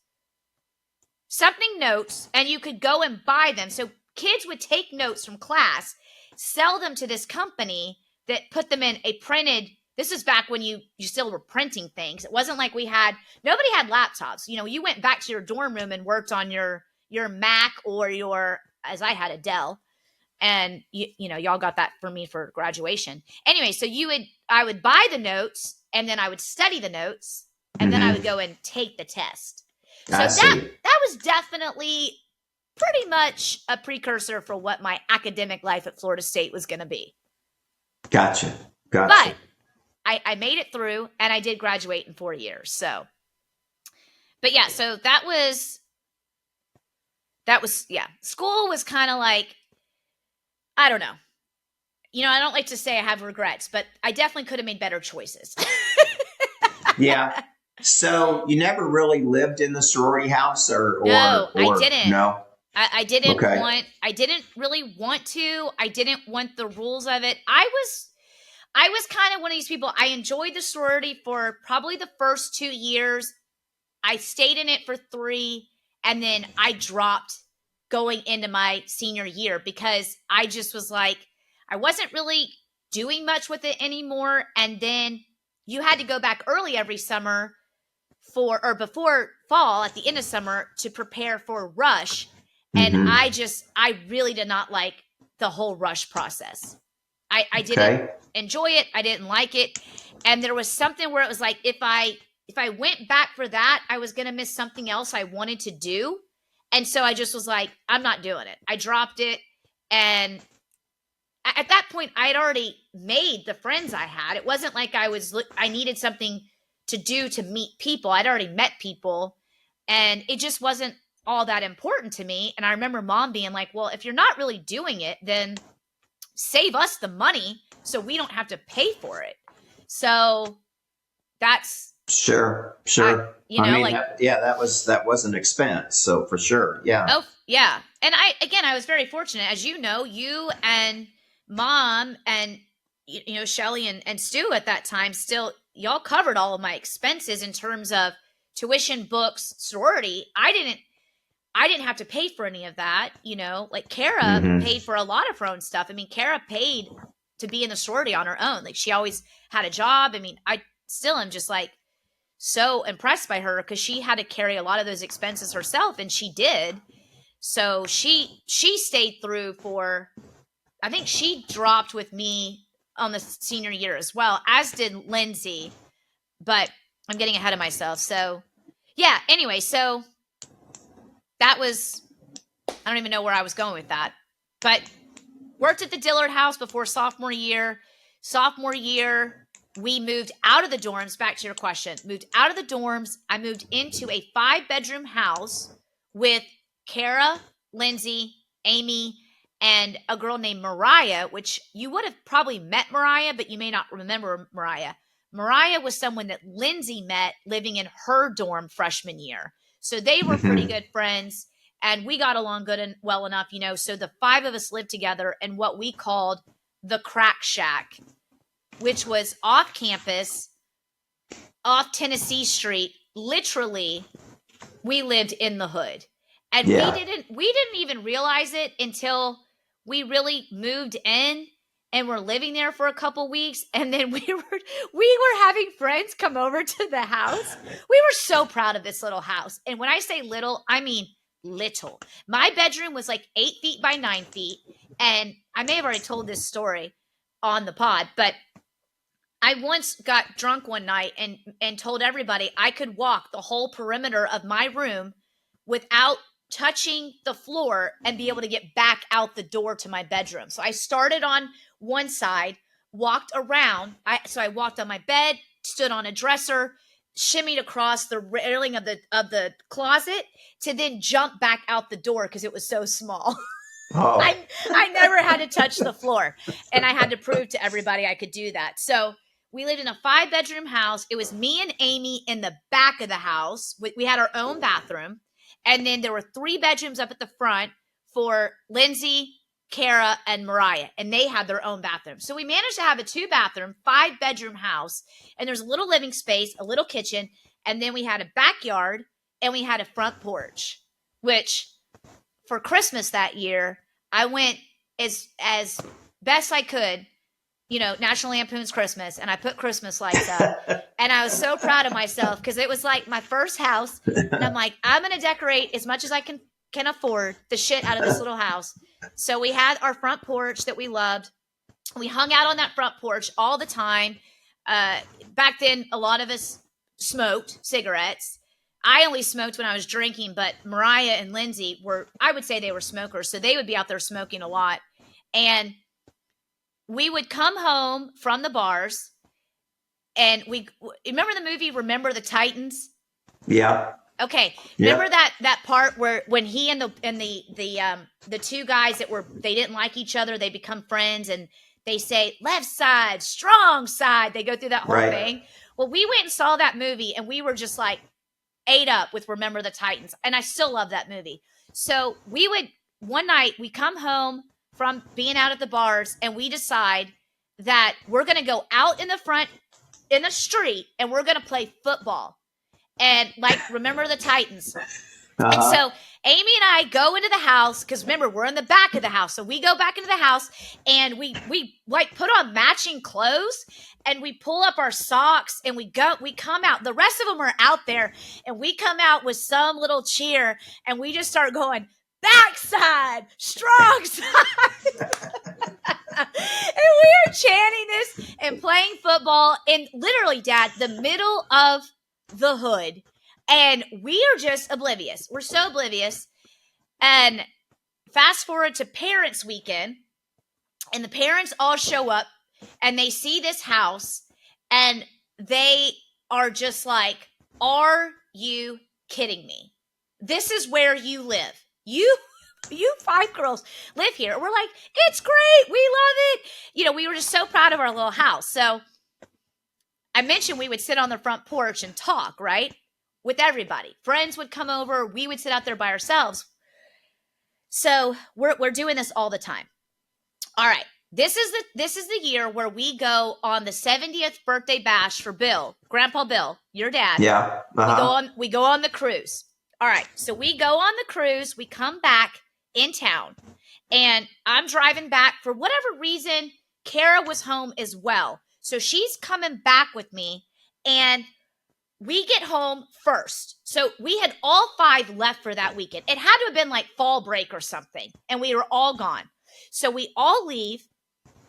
something notes, and you could go and buy them. So kids would take notes from class, sell them to this company that put them in a printed This is back when you still were printing things. It wasn't like nobody had laptops. You know, you went back to your dorm room and worked on your Mac or as I had a Dell. And you know, y'all got that for me for graduation. Anyway, so I would buy the notes, and then I would study the notes, and then I would go and take the test. So that was definitely pretty much a precursor for what my academic life at Florida State was going to be. Gotcha. But I made it through, and I did graduate in 4 years. So, but yeah, so that was school was kind of like, I don't know. You know, I don't like to say I have regrets, but I definitely could have made better choices. Yeah. So you never really lived in the sorority house No, I didn't. No. I didn't Okay. I didn't really want to. I didn't want the rules of it. I was kind of one of these people. I enjoyed the sorority for probably the first 2 years. I stayed in it for 3, and then I dropped going into my senior year because I just was like, I wasn't really doing much with it anymore. And then you had to go back early every summer before fall at the end of summer to prepare for rush. And I really did not like the whole rush process. I didn't enjoy it. I didn't like it. And there was something where it was like, if I went back for that, I was going to miss something else I wanted to do. And so I just was like, I'm not doing it. I dropped it. And at that point, I had already made the friends I had. It wasn't like I needed something to do to meet people. I'd already met people, and it just wasn't all that important to me. And I remember Mom being like, well, if you're not really doing it, then save us the money so we don't have to pay for it. So that's Sure. That was an expense. So for sure. Yeah. Oh, yeah. And I was very fortunate. As you know, you and Mom and, you know, Shelly and Stu at that time, still, y'all covered all of my expenses in terms of tuition, books, sorority. I didn't have to pay for any of that. You know, like Kara paid for a lot of her own stuff. I mean, Kara paid to be in the sorority on her own. Like, she always had a job. I mean, I still am just like so impressed by her because she had to carry a lot of those expenses herself, and she did. So she stayed through for, I think she dropped with me on the senior year as well, as did Lindsay. But I'm getting ahead of myself. So yeah, anyway, so that was, I don't even know where I was going with that, but worked at the Dillard house before sophomore year. Sophomore year, we moved out of the dorms. Back to your question, moved out of the dorms. I moved into a 5-bedroom house with Kara, Lindsay, Amy, and a girl named Mariah, which you would have probably met Mariah, but you may not remember Mariah. Mariah was someone that Lindsay met living in her dorm freshman year. So they were pretty good friends, and we got along good and well enough, you know. So the 5 of us lived together in what we called the Crack Shack, which was off campus, off Tennessee Street. Literally, we lived in the hood. And we didn't even realize it until we really moved in and were living there for a couple weeks. And then we were having friends come over to the house. We were so proud of this little house. And when I say little, I mean little. My bedroom was like 8 feet by 9 feet. And I may have already told this story on the pod, but I once got drunk one night and told everybody I could walk the whole perimeter of my room without touching the floor and be able to get back out the door to my bedroom. So I started on one side, walked around. I walked on my bed, stood on a dresser, shimmied across the railing of the closet to then jump back out the door because it was so small. Oh. I never had to touch the floor, and I had to prove to everybody I could do that. So we lived in a 5-bedroom house. It was me and Amy in the back of the house. We had our own bathroom. And then there were 3 bedrooms up at the front for Lindsay, Kara, and Mariah. And they had their own bathroom. So we managed to have a 2-bathroom, 5-bedroom house. And there's a little living space, a little kitchen. And then we had a backyard and we had a front porch, which for Christmas that year, I went as best I could National Lampoon's Christmas, and I put Christmas lights up. And I was so proud of myself because it was like my first house. And I'm like, I'm going to decorate as much as I can afford the shit out of this little house. So we had our front porch that we loved. We hung out on that front porch all the time. Back then, a lot of us smoked cigarettes. I only smoked when I was drinking, but Mariah and Lindsay I would say they were smokers. So they would be out there smoking a lot. And we would come home from the bars, and remember the movie Remember the Titans? Yeah. Okay. Remember that part where when he and the two guys they didn't like each other, they become friends, and they say left side, strong side. They go through that whole thing. Well, we went and saw that movie, and we were just like ate up with Remember the Titans, and I still love that movie. So one night we come home from being out at the bars, and we decide that we're going to go out in the front in the street, and we're going to play football and Remember the Titans. And so Amy and I go into the house, because remember, we're in the back of the house. So we go back into the house, and we put on matching clothes, and we pull up our socks, and we come out. The rest of them are out there, and we come out with some little cheer, and we just start going, backside, strong side. And we are chanting this and playing football in literally, Dad, the middle of the hood. And we are just oblivious. We're so oblivious. And fast forward to parents' weekend, and the parents all show up, and they see this house, and they are just like, are you kidding me? This is where you live. You 5 girls live here. We're like, it's great. We love it. We were just so proud of our little house. So I mentioned we would sit on the front porch and talk, right? With everybody. Friends would come over. We would sit out there by ourselves. So we're doing this all the time. All right. This is the year where we go on the 70th birthday bash for Bill, Grandpa Bill, your dad. Yeah. We go on the cruise. All right. So we go on the cruise. We come back in town, and I'm driving back. For whatever reason, Kara was home as well. So she's coming back with me, and we get home first. So we had all 5 left for that weekend. It had to have been like fall break or something, and we were all gone. So we all leave.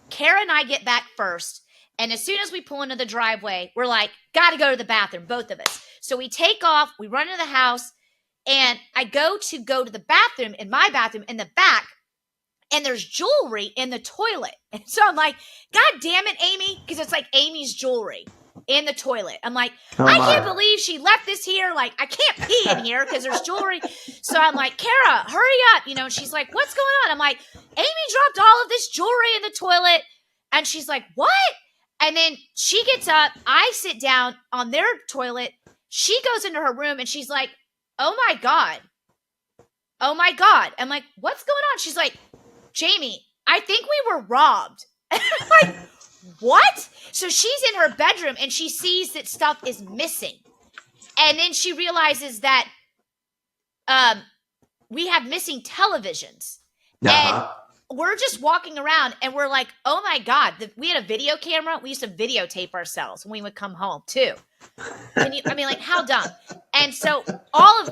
Kara and I get back first, and as soon as we pull into the driveway, we're like, got to go to the bathroom, both of us. So we take off, we run into the house, and I go to the bathroom, in my bathroom in the back, and there's jewelry in the toilet. And so I'm like, God damn it, Amy, because it's like Amy's jewelry in the toilet. I'm like, I can't believe she left this here. Like, I can't pee in here because there's jewelry. So I'm like, Kara, hurry up. And she's like, what's going on? I'm like, Amy dropped all of this jewelry in the toilet. And she's like, what? And then she gets up. I sit down on their toilet. She goes into her room, and she's like, oh my God. Oh my God. I'm like, what's going on? She's like, Jamie, I think we were robbed. And I'm like, what? So she's in her bedroom, and she sees that stuff is missing. And then she realizes that we have missing televisions. And we're just walking around, and we're like, oh my God. We had a video camera. We used to videotape ourselves when we would come home too. How dumb. And so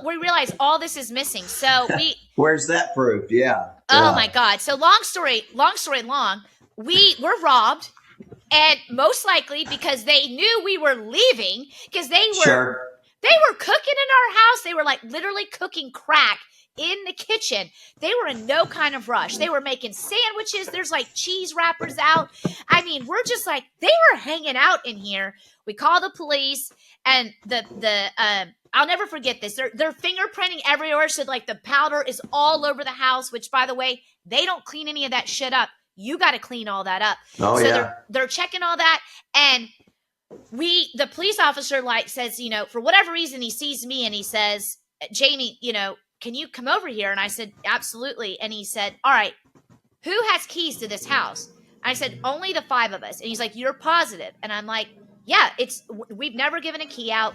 we realized all this is missing. So where's that proof? Yeah. Oh my God. So long story long, we were robbed, and most likely because they knew we were leaving, because they were cooking in our house. They were like literally cooking crack in the kitchen. They were in no kind of rush. They were making sandwiches. There's like cheese wrappers out. We're just like, they were hanging out in here. We call the police, and I'll never forget this. They're fingerprinting everywhere. So like the powder is all over the house, which by the way, they don't clean any of that shit up. You got to clean all that up. Oh, so yeah. They're checking all that. And the police officer says, for whatever reason, he sees me, and he says, Jamie, can you come over here? And I said, absolutely. And he said, all right, who has keys to this house? I said, only the 5 of us. And he's like, you're positive? And I'm like, yeah, we've never given a key out.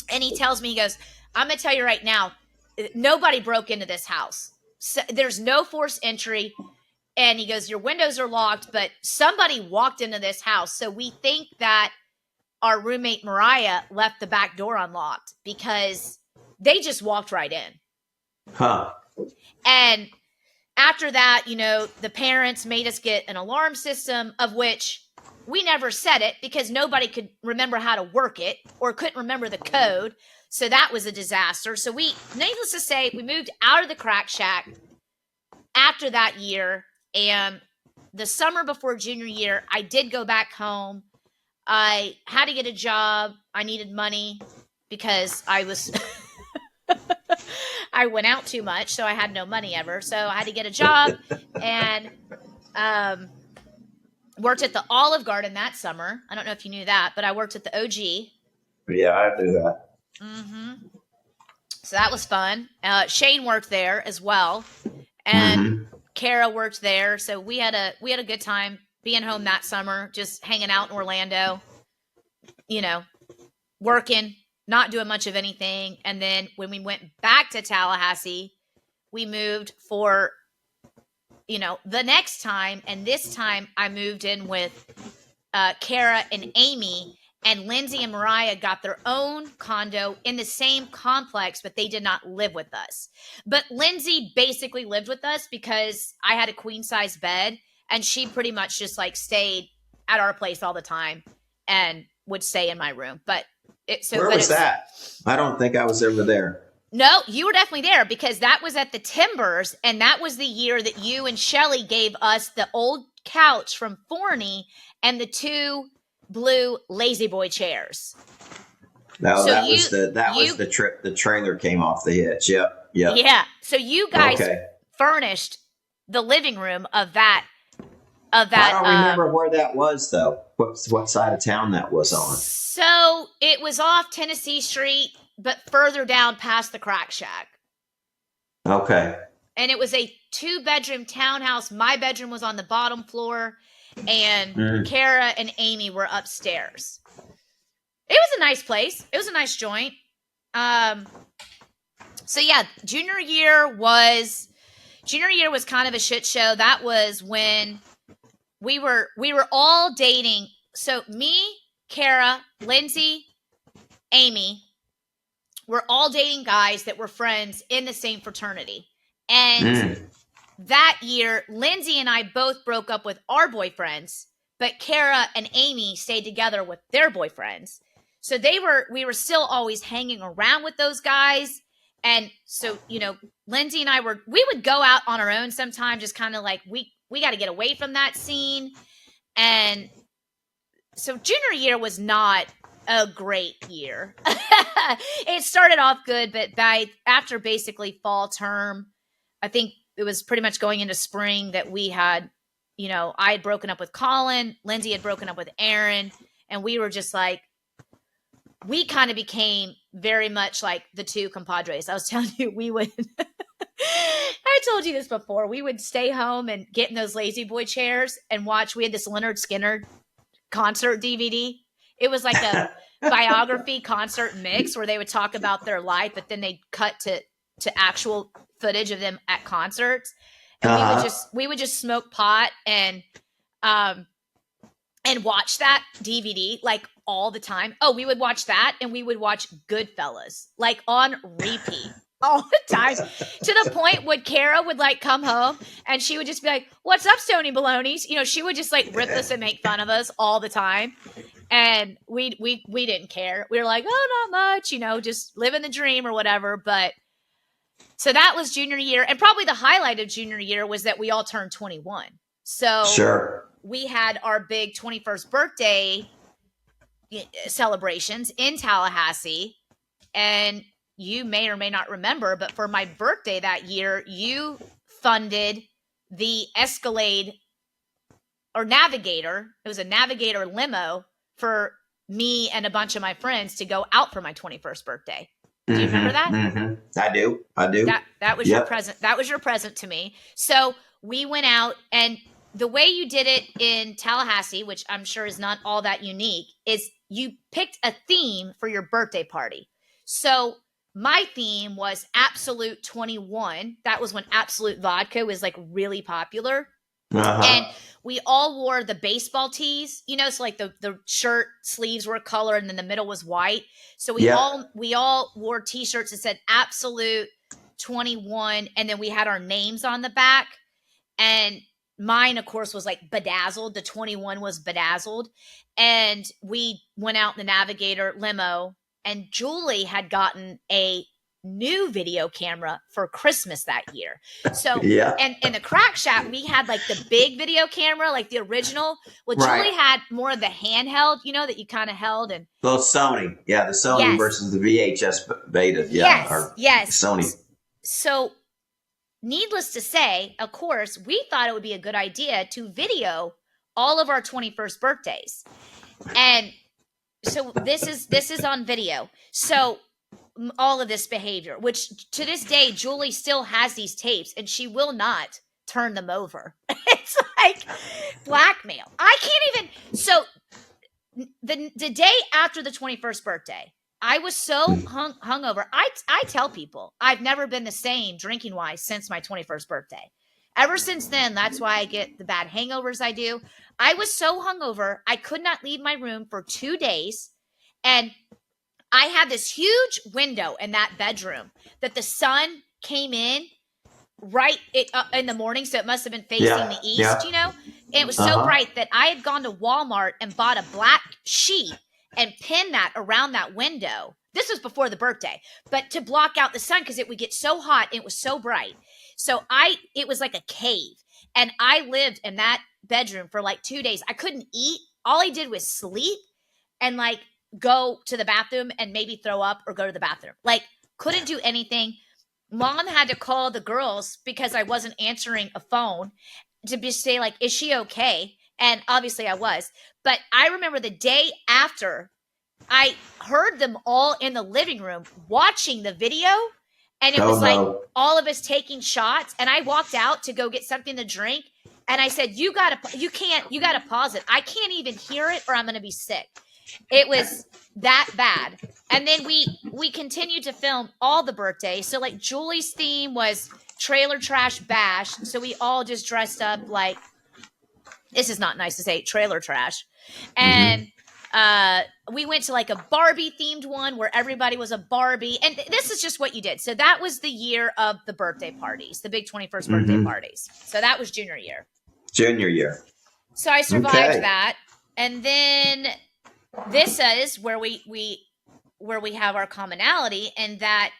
And he tells me, he goes, I'm going to tell you right now, nobody broke into this house. So there's no forced entry. And he goes, your windows are locked, but somebody walked into this house. So we think that our roommate Mariah left the back door unlocked because they just walked right in. Huh. And after that, the parents made us get an alarm system, of which we never set it because nobody could remember how to work it or couldn't remember the code. So that was a disaster. So needless to say, we moved out of the crack shack after that year. And the summer before junior year, I did go back home. I had to get a job. I needed money because I went out too much, so I had no money ever. So I had to get a job and worked at the Olive Garden that summer. I don't know if you knew that, but I worked at the OG. Yeah, I knew that. Mm-hmm. So that was fun. Shane worked there as well, and Kara worked there. So we had a good time being home that summer, just hanging out in Orlando, working, not doing much of anything. And then when we went back to Tallahassee, we moved for, the next time. And this time I moved in with Kara and Amy, and Lindsay and Mariah got their own condo in the same complex, but they did not live with us. But Lindsay basically lived with us because I had a queen size bed, and she pretty much just stayed at our place all the time and would stay in my room. But where was that? I don't think I was ever there. No, you were definitely there because that was at the Timbers, and that was the year that you and Shelly gave us the old couch from Forney and the 2 blue Lazy Boy chairs. No, so that was the trip. The trailer came off the hitch. Yep. Yeah. So you guys furnished the living room of that. I don't remember where that was though. What side of town that was on? So it was off Tennessee Street, but further down past the crack shack. Okay. And it was a 2-bedroom townhouse. My bedroom was on the bottom floor, and Kara and Amy were upstairs. It was a nice place. It was a nice joint. So yeah, junior year was kind of a shit show. That was when we were all dating. So me, Kara, Lindsay, Amy were all dating guys that were friends in the same fraternity. And that year, Lindsay and I both broke up with our boyfriends, but Kara and Amy stayed together with their boyfriends. So we were still always hanging around with those guys. And so, Lindsay and I we would go out on our own sometime, just kind of we got to get away from that scene. And so junior year was not a great year. It started off good, but after basically fall term, I think it was pretty much going into spring that we had, I had broken up with Colin, Lindsay had broken up with Aaron, and we were just we kind of became very much like the 2 compadres. I was telling you, we would, I told you this before, we would stay home and get in those Lazy Boy chairs and watch. We had this Leonard Skinner concert DVD. It was like a biography concert mix where they would talk about their life, but then they'd cut to actual footage of them at concerts. And we would just smoke pot and watch that DVD all the time. Oh, we would watch that, and we would watch Goodfellas on repeat all the time, to the point when Kara would come home and she would just be like, "What's up, Stony Balonies?" She would just rip us and make fun of us all the time. And we didn't care. We were like, "Oh, not much," just living the dream or whatever. But so that was junior year. And probably the highlight of junior year was that we all turned 21. So sure, we had our big 21st birthday celebrations in Tallahassee. And you may or may not remember, but for my birthday that year, you funded the Escalade or Navigator. It was a Navigator limo for me and a bunch of my friends to go out for my 21st birthday. Do you remember that? Mm-hmm. I do. That was your present. That was your present to me. So we went out, and the way you did it in Tallahassee, which I'm sure is not all that unique, is you picked a theme for your birthday party. So my theme was Absolute 21. That was when Absolute Vodka was really popular. And we all wore the baseball tees, so like the shirt sleeves were color and then the middle was white. So we all wore t-shirts that said Absolute 21, and then we had our names on the back. And mine, of course, was like bedazzled. The 21 was bedazzled. And we went out in the Navigator limo, and Julie had gotten a new video camera for Christmas that year. So, and in the Crack Shack, we had like the big video camera, like the original. Well, Julie had more of the handheld, that you kind of held. And those Sony. Yeah, the Sony versus the VHS beta. Yeah, yes. Sony. So, needless to say, of course, we thought it would be a good idea to video all of our 21st birthdays. And so this is on video. So all of this behavior, which to this day, Julie still has these tapes and she will not turn them over. It's like blackmail. I can't even. So the day after the 21st birthday, I was so hungover. I tell people I've never been the same drinking wise since my 21st birthday. Ever since then, that's why I get the bad hangovers I do. I was so hungover, I could not leave my room for 2 days. And I had this huge window in that bedroom that the sun came in right in the morning. So it must have been facing the east, And it was so bright that I had gone to Walmart and bought a black sheet and pinned that around that window. This was before the birthday, but to block out the sun because it would get so hot. And it was so bright. So it was like a cave. And I lived in that bedroom for like 2 days. I couldn't eat. All I did was sleep and like go to the bathroom and maybe throw up or go to the bathroom. Like couldn't do anything. Mom had to call the girls because I wasn't answering a phone to just say like, is she okay? And obviously I was. But I remember the day after I heard them all in the living room watching the video. And it was like all of us taking shots. And I walked out to go get something to drink. And I said, you gotta pause it. I can't even hear it or I'm going to be sick. It was that bad. And then we continued to film all the birthdays. So like Julie's theme was trailer trash bash. So we all just dressed up like, this is not nice to say, trailer trash. And we went to like a Barbie themed one where everybody was a Barbie. And this is just what you did. So that was the year of the birthday parties, the big 21st birthday parties. So that was junior year. So I survived that. And then this is where we have our commonality, and that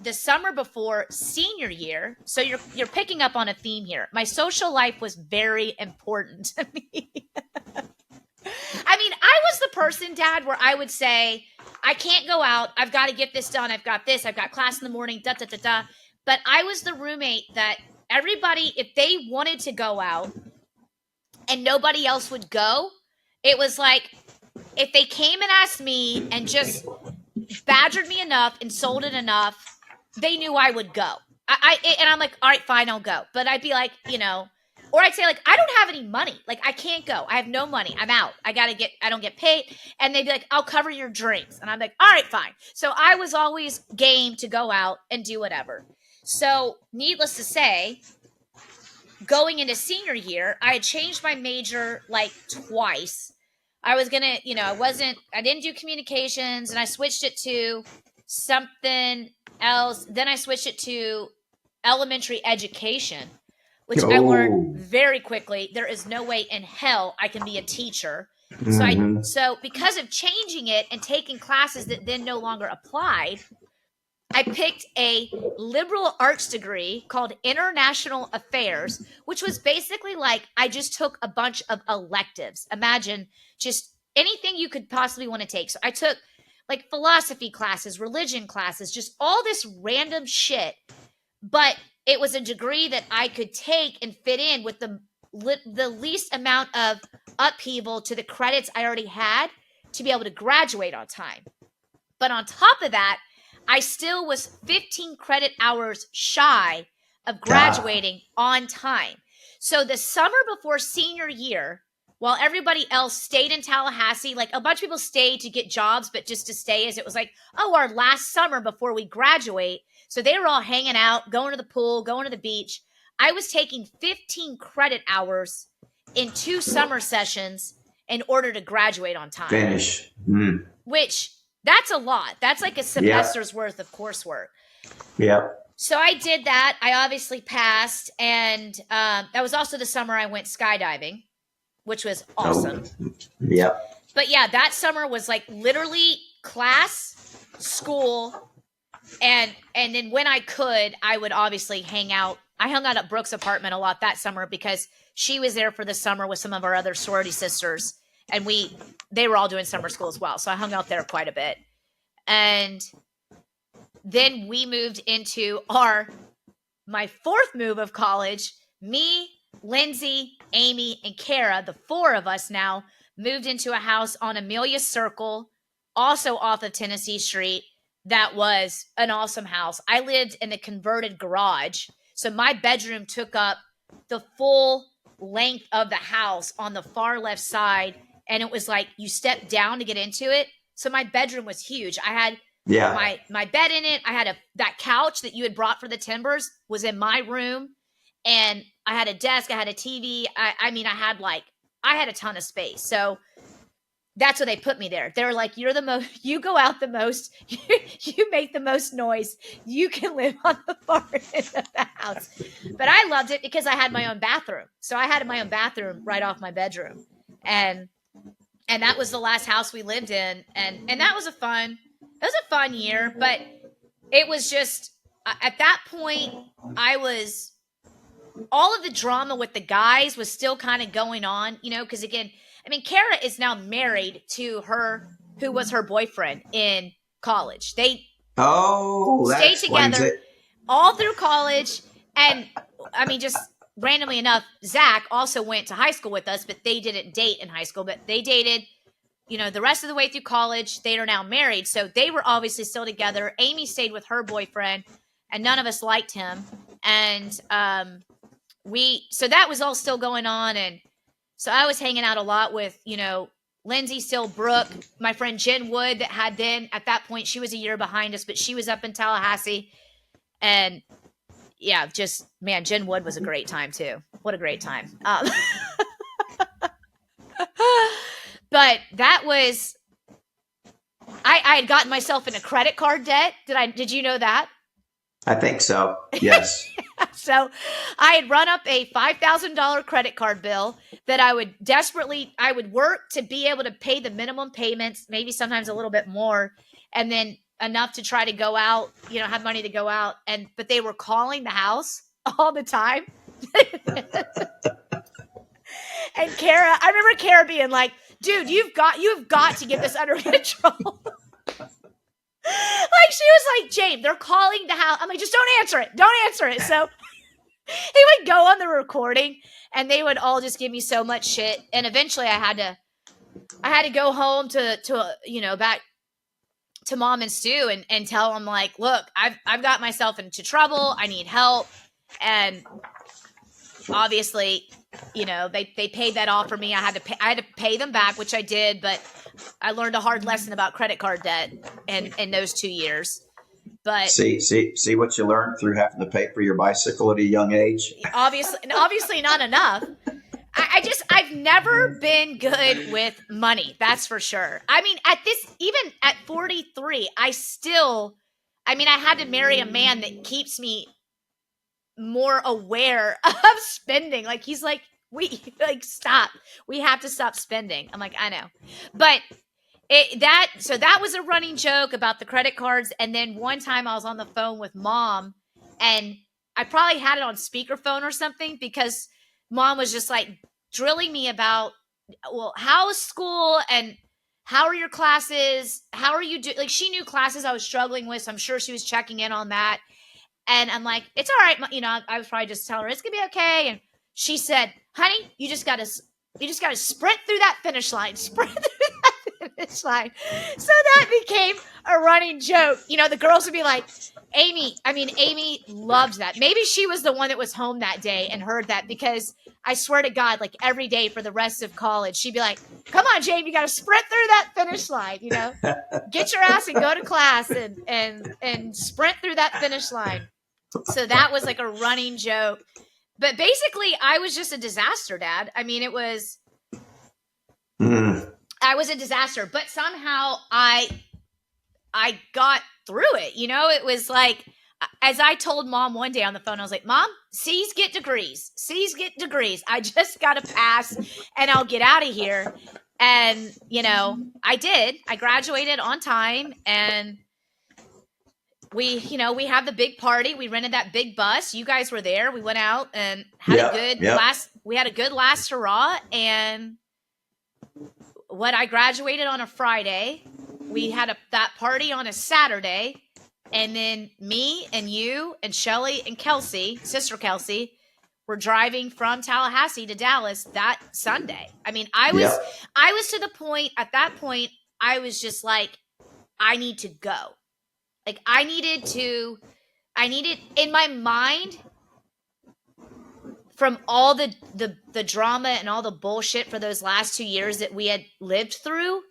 the summer before senior year. So you're picking up on a theme here. My social life was very important to me. I mean, I was the person, Dad, where I would say, I can't go out. I've got to get this done. I've got this. I've got class in the morning, da-da-da-da. But I was the roommate that everybody, if they wanted to go out and nobody else would go, it was like, if they came and asked me and just badgered me enough and sold it enough, they knew I would go. And I'm like, all right, fine, I'll go. But I'd be like, or I'd say like, I don't have any money. Like I can't go. I have no money. I'm out. I don't get paid. And they'd be like, I'll cover your drinks. And I'm like, all right, fine. So I was always game to go out and do whatever. So needless to say, going into senior year, I had changed my major like twice. I was gonna, I didn't do communications, and I switched it to something else. Then I switched it to elementary education, which I learned very quickly. There is no way in hell I can be a teacher. So because of changing it and taking classes that then no longer applied, I picked a liberal arts degree called International Affairs, which was basically like I just took a bunch of electives. Imagine just anything you could possibly want to take. So I took like philosophy classes, religion classes, just all this random shit. But it was a degree that I could take and fit in with the least amount of upheaval to the credits I already had to be able to graduate on time. But on top of that, I still was 15 credit hours shy of graduating on time. So the summer before senior year, while everybody else stayed in Tallahassee, like a bunch of people stayed to get jobs, but just to stay, as it was like, our last summer before we graduate. So they were all hanging out, going to the pool, going to the beach. I was taking 15 credit hours in 2 summer sessions in order to graduate on time. Finish. Which, that's a lot. That's like a semester's worth of coursework. Yeah. So I did that. I obviously passed. And that was also the summer I went skydiving, which was awesome. Yeah. But yeah, that summer was like literally class, school, and then when I could, I would obviously hang out. I hung out at Brooke's apartment a lot that summer because she was there for the summer with some of our other sorority sisters, and they were all doing summer school as well. So I hung out there quite a bit. And then we moved into my 4th move of college. Me, Lindsay, Amy, and Kara, the 4 of us now, moved into a house on Amelia Circle, also off of Tennessee Street. That was an awesome house. I lived in a converted garage. So my bedroom took up the full length of the house on the far left side. And it was like you stepped down to get into it. So my bedroom was huge. I had my bed in it. I had that couch that you had brought for the Timbers was in my room. And I had a desk. I had a TV. I mean, I had a ton of space. So that's why they put me there. They're like, you go out the most, you make the most noise. You can live on the far end of the house. But I loved it because I had my own bathroom. So I had my own bathroom right off my bedroom. And that was the last house we lived in. And that was a fun year. But it was just, at that point, all of the drama with the guys was still kind of going on, because again, I mean, Kara is now married to who was her boyfriend in college. They stayed together all through college. And I mean, just randomly enough, Zach also went to high school with us, but they didn't date in high school, but they dated, the rest of the way through college. They are now married. So they were obviously still together. Amy stayed with her boyfriend and none of us liked him. And, so that was all still going on. And so I was hanging out a lot with, Lindsay, still Brooke, my friend Jen Wood that had been at that point, she was a year behind us, but she was up in Tallahassee. And yeah, Jen Wood was a great time too. What a great time. But that was, I had gotten myself in a credit card debt. Did you know that? I think so. Yes. So I had run up a $5,000 credit card bill that I would work to be able to pay the minimum payments, maybe sometimes a little bit more, and then enough to try to go out, have money to go out. But they were calling the house all the time. And I remember Kara being like, dude, you've got to get this under control. Like she was like, James, they're calling the house. I'm like, just don't answer it. Don't answer it. So he would go on the recording and they would all just give me so much shit. And eventually I had to go home to back to Mom and Stu and tell them like, look, I've got myself into trouble. I need help. And obviously, they paid that off for me. I had to pay them back, which I did, but I learned a hard lesson about credit card debt in those 2 years. But see what you learned through having to pay for your bicycle at a young age. Obviously not enough. I've never been good with money. That's for sure. I mean, even at 43, I had to marry a man that keeps me more aware of spending. Like he's like, stop. We have to stop spending. I'm like, I know. But that was a running joke about the credit cards. And then one time I was on the phone with Mom and I probably had it on speakerphone or something because Mom was just like drilling me about, well, how is school and how are your classes? How are you doing? Like she knew classes I was struggling with. So I'm sure she was checking in on that. And I'm like, it's all right. I was probably just telling her it's going to be okay. And she said, honey, you just got to sprint through that finish line. Sprint through that finish line. So that became a running joke. The girls would be like, Amy loves that. Maybe she was the one that was home that day and heard that because I swear to God, like every day for the rest of college, she'd be like, come on, Jamie, you got to sprint through that finish line, get your ass and go to class and sprint through that finish line. So that was like a running joke. But basically, I was just a disaster, Dad. I mean, I was a disaster, but somehow I got through it. It was like, as I told Mom one day on the phone, I was like, Mom, C's get degrees. C's get degrees. I just got to pass and I'll get out of here. And, I did. I graduated on time, and we had the big party. We rented that big bus. You guys were there. We went out and had a good last hurrah. And I graduated on a Friday. We had that party on a Saturday. And then me and you and Shelly and Kelsey, sister Kelsey, were driving from Tallahassee to Dallas that Sunday. I mean, I was to the point, at that point, I was just like, I need to go. Like, I needed in my mind, from all the drama and all the bullshit for those last 2 years that we had lived through,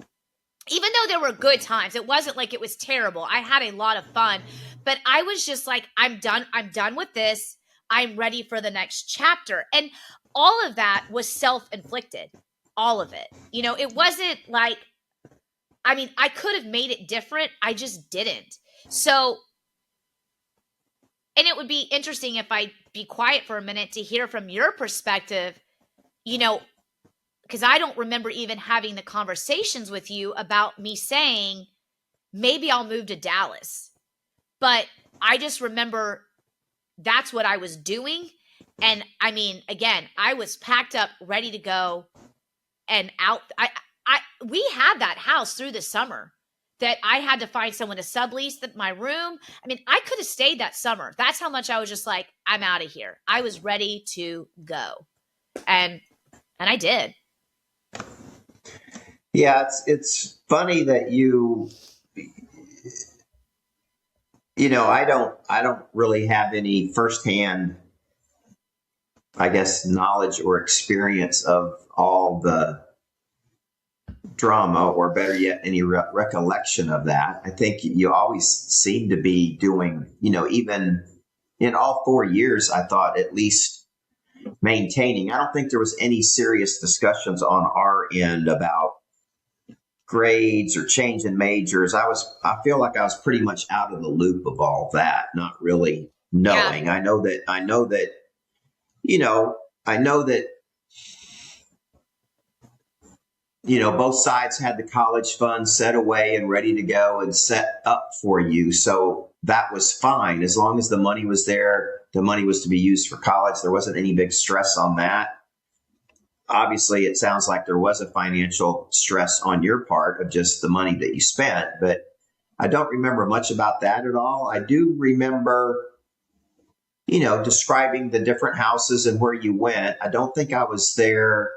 even though there were good times, it wasn't like it was terrible. I had a lot of fun, but I was just like, I'm done with this. I'm ready for the next chapter. And all of that was self-inflicted. All of it. It wasn't like, I could have made it different. I just didn't. So, and it would be interesting if I be quiet for a minute to hear from your perspective, because I don't remember even having the conversations with you about me saying, maybe I'll move to Dallas. But I just remember that's what I was doing. And again, I was packed up, ready to go and out. We had that house through the summer that I had to find someone to sublease my room. I could have stayed that summer. That's how much I was just like, I'm out of here. I was ready to go. And I did. Yeah, it's funny that I don't really have any firsthand, I guess, knowledge or experience of all the drama, or better yet, any recollection of that. I think you always seem to be doing, even in all 4 years, I thought, at least maintaining. I don't think there was any serious discussions on our end about grades or change in majors. I feel like I was pretty much out of the loop of all that, not really knowing. Yeah. I know that both sides had the college fund set away and ready to go and set up for you. So that was fine. As long as the money was there, the money was to be used for college. There wasn't any big stress on that. Obviously, it sounds like there was a financial stress on your part of just the money that you spent, but I don't remember much about that at all. I do remember, describing the different houses and where you went. I don't think I was there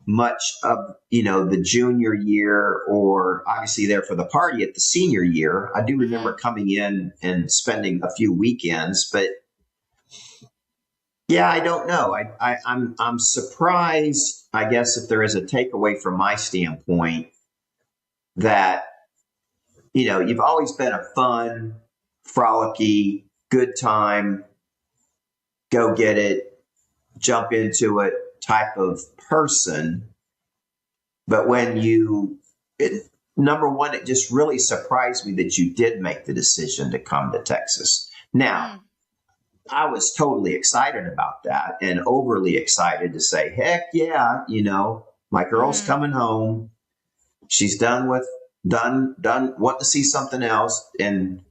much of, the junior year, or obviously there for the party at the senior year. I do remember coming in and spending a few weekends, but yeah, I don't know. I'm surprised, I guess, if there is a takeaway from my standpoint, that, you've always been a fun, frolicky, good time, go get it, jump into it type of person. But when number one, it just really surprised me that you did make the decision to come to Texas. Now, I was totally excited about that, and overly excited to say, heck yeah, my girl's coming home. She's done want to see something else, and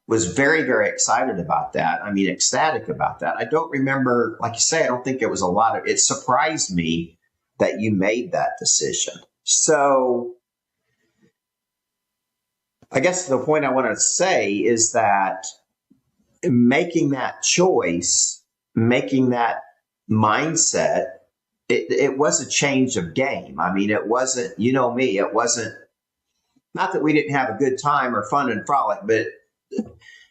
was very, very excited about that. Ecstatic about that. I don't remember, like you say, I don't think it was it surprised me that you made that decision. So I guess the point I want to say is that making that choice, making that mindset, it was a change of game. It wasn't, me, it wasn't, not that we didn't have a good time or fun and frolic, but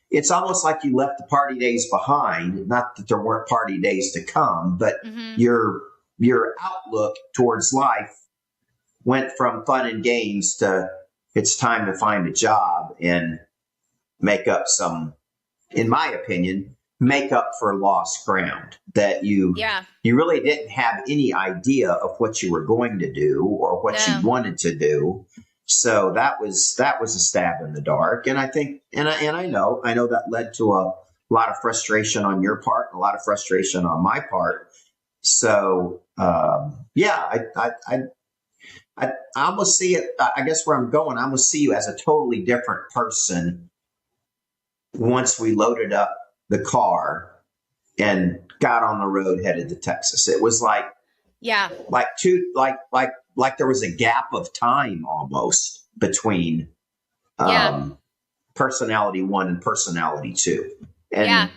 it's almost like you left the party days behind. Not that there weren't party days to come, but your outlook towards life went from fun and games to it's time to find a job and make up some, in my opinion, make up for lost ground, that you really didn't have any idea of what you were going to do or what you wanted to do. So that was a stab in the dark. And I think, and I know that led to a lot of frustration on your part, a lot of frustration on my part. So, I almost see it. I guess where I'm going, I almost see you as a totally different person once we loaded up the car and got on the road headed to Texas. It was like there was a gap of time almost between personality 1 and personality 2. And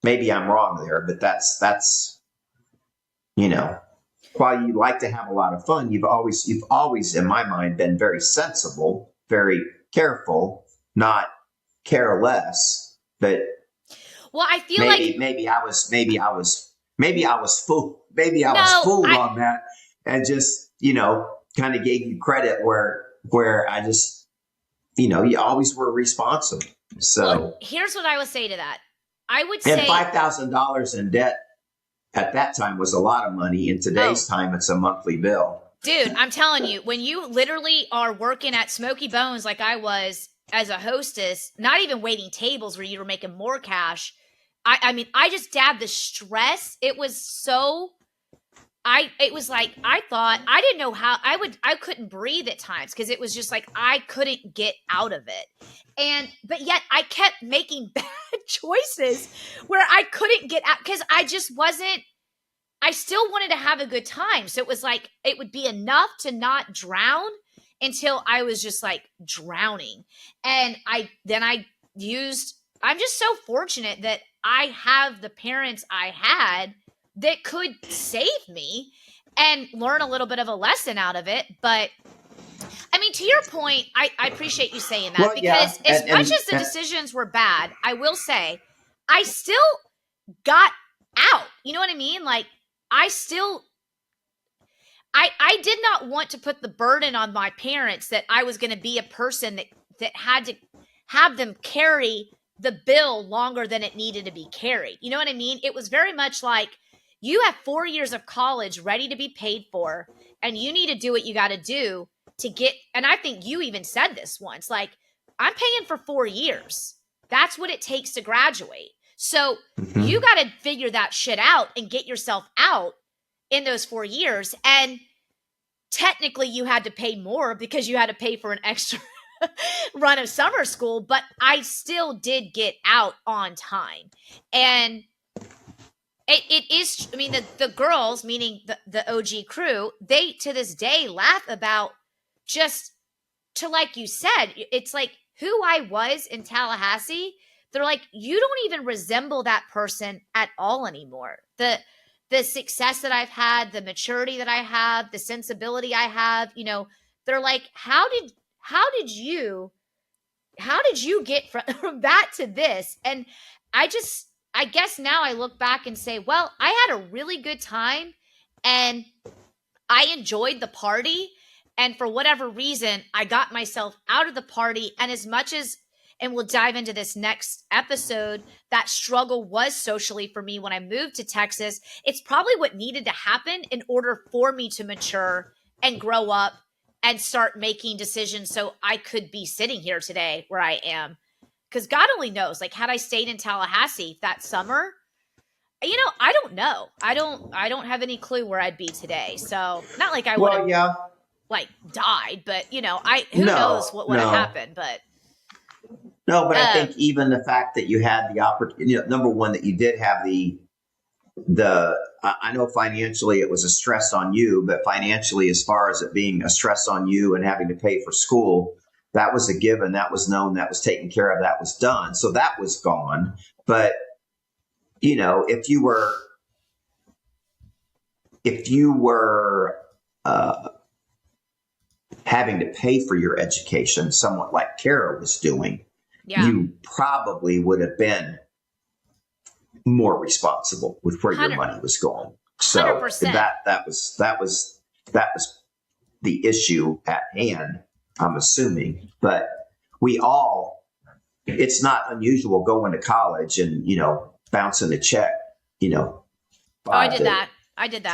maybe I'm wrong there, but that's while you like to have a lot of fun, you've always in my mind been very sensible, very careful, not careless. But I feel maybe I was fooled on that, and just kind of gave you credit where I just you always were responsible. So here's what I would say to that. I would say $5,000 in debt at that time was a lot of money. In today's time, it's a monthly bill. Dude, I'm telling you, when you literally are working at Smoky Bones like I was as a hostess, not even waiting tables where you were making more cash. I mean, I just dabbed the stress. It was so, it was like, I thought, I didn't know how, I couldn't breathe at times because it was just like, I couldn't get out of it. But yet I kept making bad choices where I couldn't get out because I still wanted to have a good time. So it was like, it would be enough to not drown until I was just like drowning. And I'm just so fortunate that I have the parents I had that could save me and learn a little bit of a lesson out of it. But I mean, to your point, I appreciate you saying that because as much as the decisions were bad, I will say I still got out. You know what I mean? Like I did not want to put the burden on my parents that I was going to be a person that had to have them carry the bill longer than it needed to be carried. You know what I mean? It was very much like you have 4 years of college ready to be paid for, and you need to do what you got to do to get, and I think you even said this once, like, I'm paying for 4 years. That's what it takes to graduate. So you got to figure that shit out and get yourself out in those 4 years. And technically you had to pay more because you had to pay for an extra run of summer school, but I still did get out on time. And it is, I mean, the girls, meaning the OG crew, they to this day laugh about just to, like you said, it's like who I was in Tallahassee. They're like, you don't even resemble that person at all anymore. The success that I've had, the maturity that I have, the sensibility I have, they're like, how did you get from that to this? And I guess now I look back and say, well, I had a really good time and I enjoyed the party. And for whatever reason, I got myself out of the party. And as much as, and we'll dive into this next episode, that struggle was socially for me when I moved to Texas. It's probably what needed to happen in order for me to mature and grow up and start making decisions so I could be sitting here today where I am. Because God only knows, like, had I stayed in Tallahassee that summer, I don't know. I don't have any clue where I'd be today. So not like I would have like died, but who knows what would have happened, but. No, but I think even the fact that you had the opportunity, number one, that you did have I know financially it was a stress on you, but financially, as far as it being a stress on you and having to pay for school, that was a given, that was known, that was taken care of, that was done. So that was gone. But, if you were having to pay for your education, somewhat like Kara was doing, you probably would have been more responsible with where your money was going. So 100%. that was the issue at hand, I'm assuming. But we all it's not unusual going to college and, bouncing a check, I did that.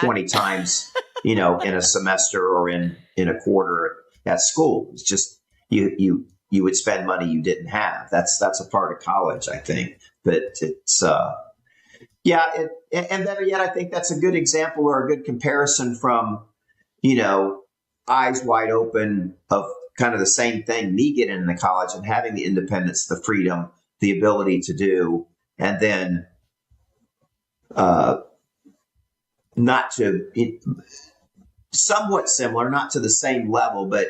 20 times, in a semester or in a quarter at school. It's just, you would spend money you didn't have. That's a part of college, I think. But it's, and better yet, I think that's a good example or a good comparison from, eyes wide open of kind of the same thing, me getting into college and having the independence, the freedom, the ability to do, and then somewhat similar, not to the same level, but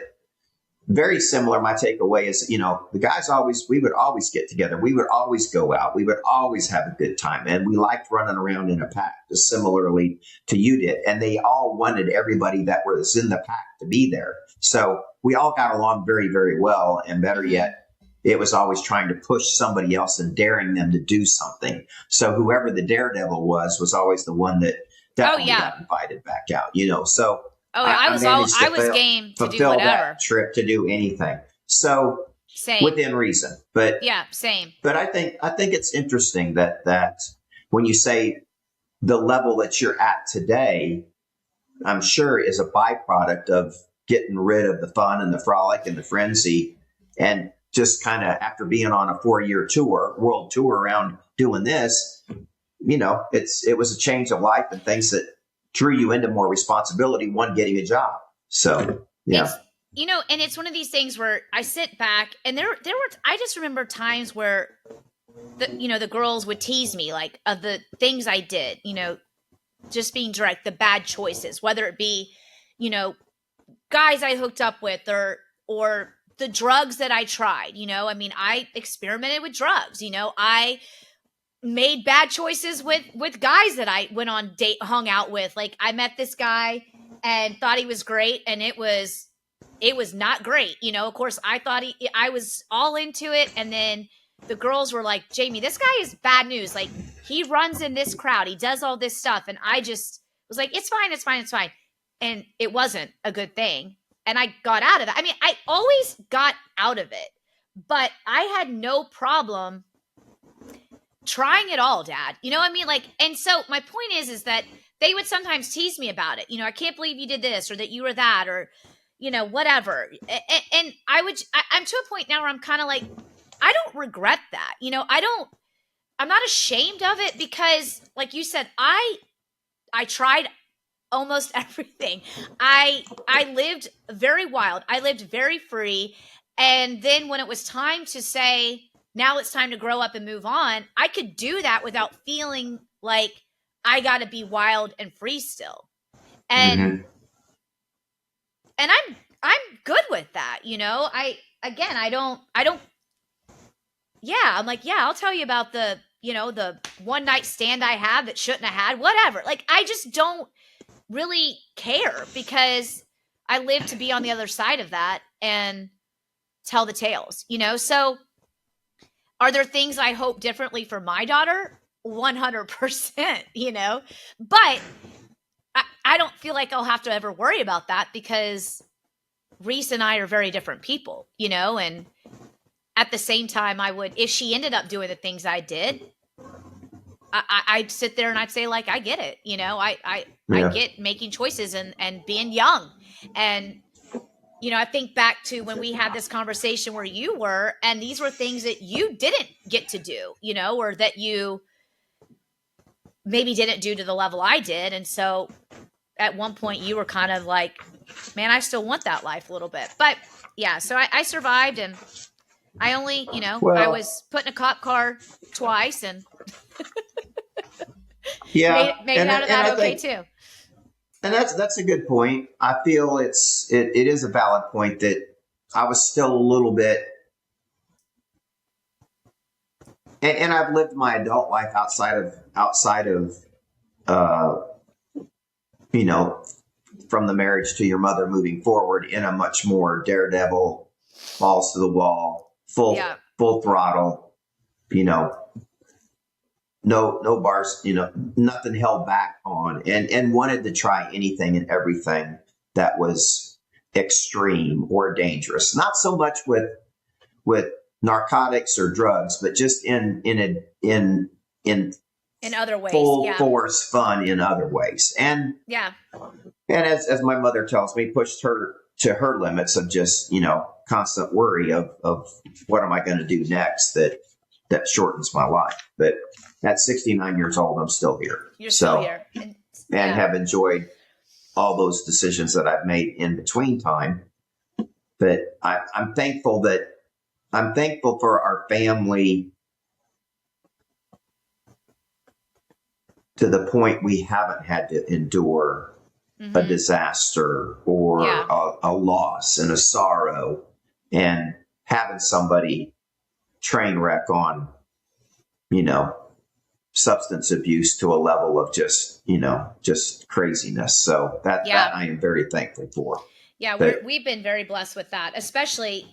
very similar. My takeaway is, the guys we would always get together. We would always go out. We would always have a good time. And we liked running around in a pack, just similarly to you did. And they all wanted everybody that was in the pack to be there. So we all got along very, very well. And better yet, it was always trying to push somebody else and daring them to do something. So whoever the daredevil was always the one that definitely got invited back out, So I was game to do whatever. That trip, to do anything. So same. Within reason, but same. But I think it's interesting that when you say the level that you're at today, I'm sure is a byproduct of getting rid of the fun and the frolic and the frenzy, and just kind of after being on a 4-year world tour around doing this, it was a change of life and things that drew you into more responsibility, one, getting a job. So, yeah. And it's one of these things where I sit back and I just remember times where the girls would tease me, like, of the things I did, just being direct, the bad choices, whether it be, guys I hooked up with or the drugs that I tried, I experimented with drugs, I made bad choices with guys that I went on hung out with. Like, I met this guy and thought he was great, and it was not great. Of course I thought I was all into it. And then the girls were like, Jamie, this guy is bad news. Like, he runs in this crowd. He does all this stuff. And I just was like, it's fine. And it wasn't a good thing. And I got out of that. I always got out of it, but I had no problem trying it all, Dad. And so my point is that they would sometimes tease me about it. I can't believe you did this, or that you were that, or, whatever. And I'm to a point now where I'm kind of like, I don't regret that. I'm not ashamed of it, because like you said, I tried almost everything. I lived very wild. I lived very free. And then when it was time to say, now it's time to grow up and move on, I could do that without feeling like I got to be wild and free still. And and I'm good with that, I'm like, I'll tell you about the one night stand I had that shouldn't have had, whatever. Like, I just don't really care, because I live to be on the other side of that and tell the tales, So are there things I hope differently for my daughter? 100%, but I don't feel like I'll have to ever worry about that, because Reese and I are very different people, and at the same time, if she ended up doing the things I did, I'd sit there and I'd say, like, I get it. I get making choices and being young. And, I think back to when we had this conversation where you were, and these were things that you didn't get to do, or that you maybe didn't do to the level I did. And so at one point you were kind of like, man, I still want that life a little bit. But yeah, so I survived, and I only, I was put in a cop car twice, and made it out of that okay too. And that's a good point. I feel it is a valid point that I was still a little bit, and I've lived my adult life outside of from the marriage to your mother moving forward in a much more daredevil, balls to the wall, full throttle, no bars, nothing held back on, and wanted to try anything and everything that was extreme or dangerous. Not so much with narcotics or drugs, but just in other ways, full yeah. force fun in other ways. And as my mother tells me, pushed her to her limits of just, constant worry of what am I going to do next that shortens my life. But at 69 years old, I'm still here. You're still here. And have enjoyed all those decisions that I've made in between time. But I'm thankful for our family to the point we haven't had to endure a disaster or a loss and a sorrow, and having somebody train wreck on, substance abuse to a level of just craziness. So that I am very thankful for. Yeah, we've been very blessed with that, especially,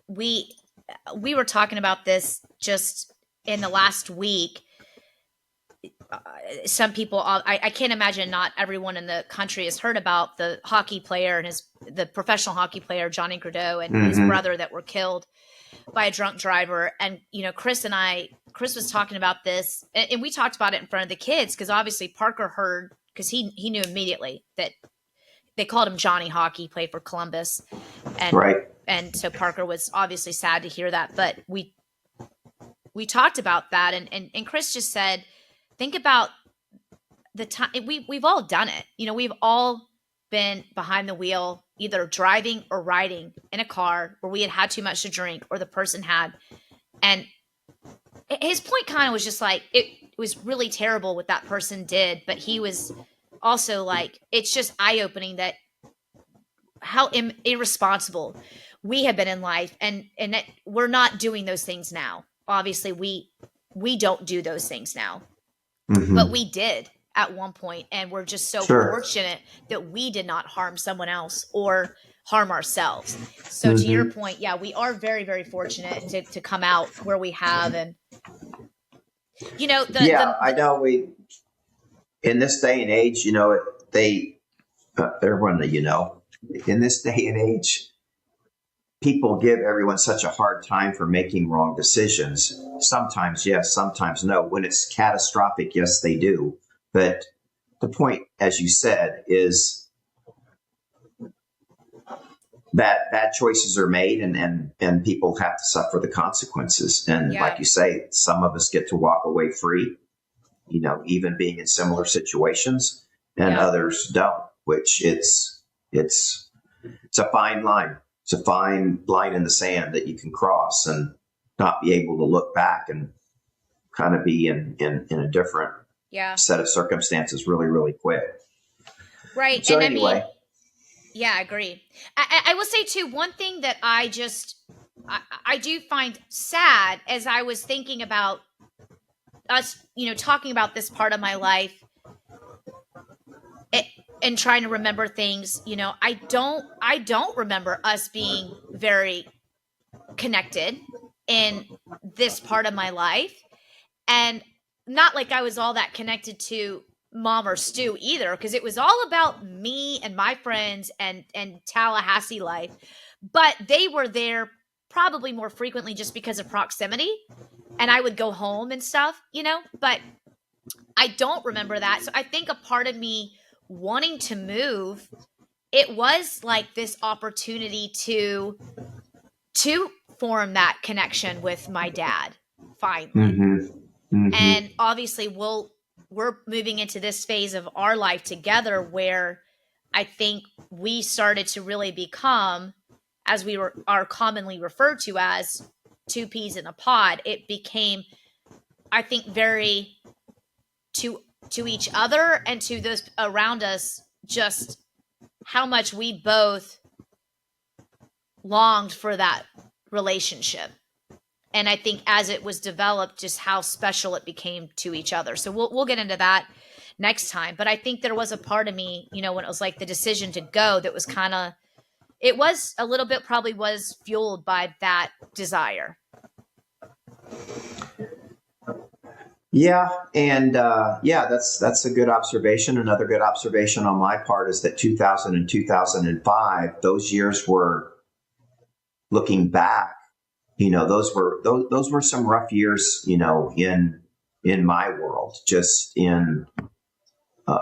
we were talking about this just in the last week. Some people, I can't imagine not everyone in the country has heard about the hockey player and the professional hockey player, Johnny Gaudreau, and his brother that were killed by a drunk driver. And, Chris was talking about this, and we talked about it in front of the kids, because obviously Parker heard, because he knew immediately that they called him Johnny Hockey, played for Columbus. And so Parker was obviously sad to hear that. But we talked about that, and Chris just said, think about the time we've all done it. We've all been behind the wheel, either driving or riding in a car where we had too much to drink, or the person had. And his point kind of was just like, it was really terrible what that person did, but he was also like, it's just eye-opening that how irresponsible we have been in life, and that we're not doing those things now. Obviously, we don't do those things now. But we did at one point, and we're just so fortunate that we did not harm someone else or harm ourselves. So to your point, we are very, very fortunate to come out where we have. And, I know in this day and age, everyone in this day and age, people give everyone such a hard time for making wrong decisions. Sometimes yes, sometimes no. When it's catastrophic, yes, they do. But the point, as you said, is that bad choices are made, and people have to suffer the consequences. And like you say, some of us get to walk away free, even being in similar situations, and others don't, which it's a fine line. It's a fine line in the sand that you can cross and not be able to look back and kind of be in a different set of circumstances really, really quick. Right. So and anyway. I agree. I will say too, one thing that I do find sad as I was thinking about us, talking about this part of my life, and trying to remember things, I don't remember us being very connected in this part of my life. And not like I was all that connected to Mom or Stu either, because it was all about me and my friends and Tallahassee life. But they were there probably more frequently just because of proximity, and I would go home and stuff, but I don't remember that. So I think a part of me wanting to move, it was like this opportunity to form that connection with my dad finally. And obviously we're moving into this phase of our life together where I think we started to really become, as we are commonly referred to as, two peas in a pod. It became, I think, very to each other and to those around us, just how much we both longed for that relationship. And I think as it was developed, just how special it became to each other. So we'll get into that next time. But I think there was a part of me, when it was like the decision to go, that was kind of, it was a little bit, probably was fueled by that desire. Yeah. And that's a good observation. Another good observation on my part is that 2000 and 2005, those years were, looking back, those were some rough years, in my world, just in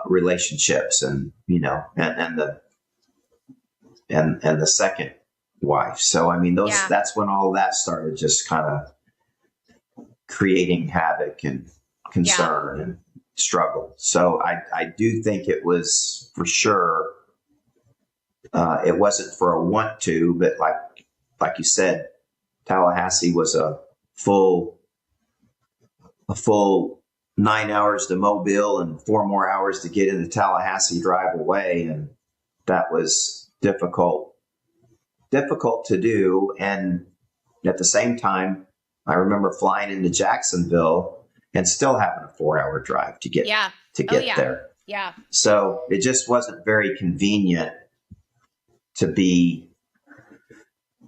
relationships, and the second wife. So I mean, that's when all that started, just kind of creating havoc and concern and struggle. So I do think it was for sure. It wasn't for a want to, but like you said, Tallahassee was a full 9 hours to Mobile and 4 more hours to get into Tallahassee, drive away, and that was difficult to do. And at the same time, I remember flying into Jacksonville and still having a 4-hour drive to get there. Yeah. So it just wasn't very convenient to be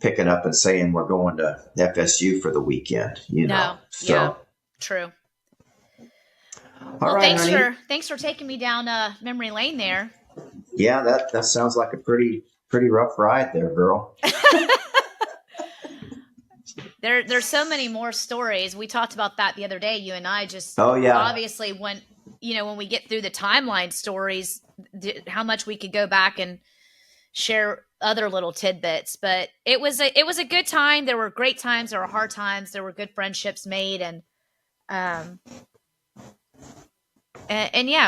picking up and saying we're going to FSU for the weekend, No. So, yeah. True. All right, thanks for taking me down memory lane there. Yeah, that sounds like a pretty rough ride there, girl. There's so many more stories. We talked about that the other day, you and I. Just obviously when we get through the timeline stories, how much we could go back and share other little tidbits. But it was a good time. There were great times, there were hard times, there were good friendships made, and yeah,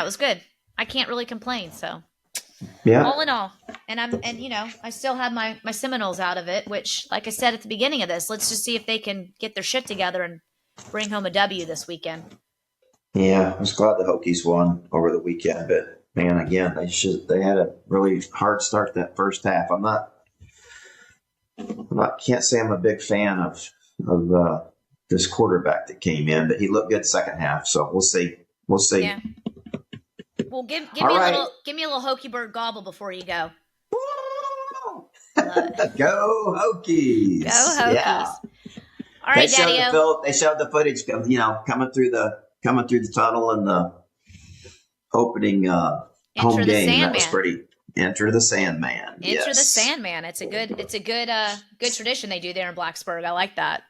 it was good. I can't really complain. So yeah, all in all, and I still have my Seminoles out of it, which, like I said at the beginning of this, let's just see if they can get their shit together and bring home a W this weekend. Yeah, I was glad the Hokies won over the weekend, but man, again, they had a really hard start that first half. Can't say I'm a big fan of this quarterback that came in, but he looked good second half. So we'll see. Yeah. Well, give me a little Hokie bird gobble before you go. Go Hokies! Go Hokies! Yeah. All right, Daddy-o. They showed the footage, coming through the tunnel and the opening home game. That was pretty. Enter the Sandman. Enter the Sandman. It's a good tradition they do there in Blacksburg. I like that.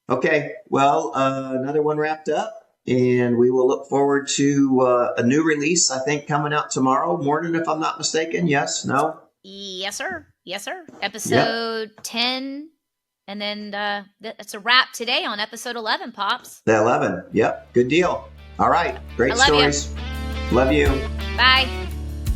Okay, well, another one wrapped up. And we will look forward to a new release, I think, coming out tomorrow morning, if I'm not mistaken. Yes? No? Yes, sir. Episode 10. And then that's a wrap today on episode 11, Pops. The 11. Yep. Good deal. All right. Great stories. Love you. Bye.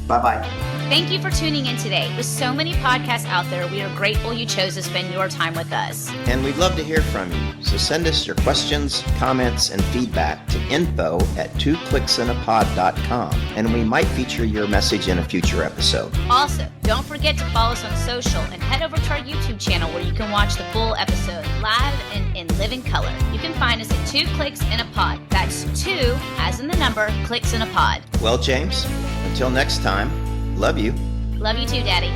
Bye-bye. Thank you for tuning in today. With so many podcasts out there, we are grateful you chose to spend your time with us. And we'd love to hear from you. So send us your questions, comments, and feedback to info@twoclicksinapod.com, and we might feature your message in a future episode. Also, don't forget to follow us on social and head over to our YouTube channel where you can watch the full episode live and in living color. You can find us at 2 Clicks in a Pod. That's 2, as in the number, clicks in a pod. Well, James, until next time, love you. Love you too, Daddy.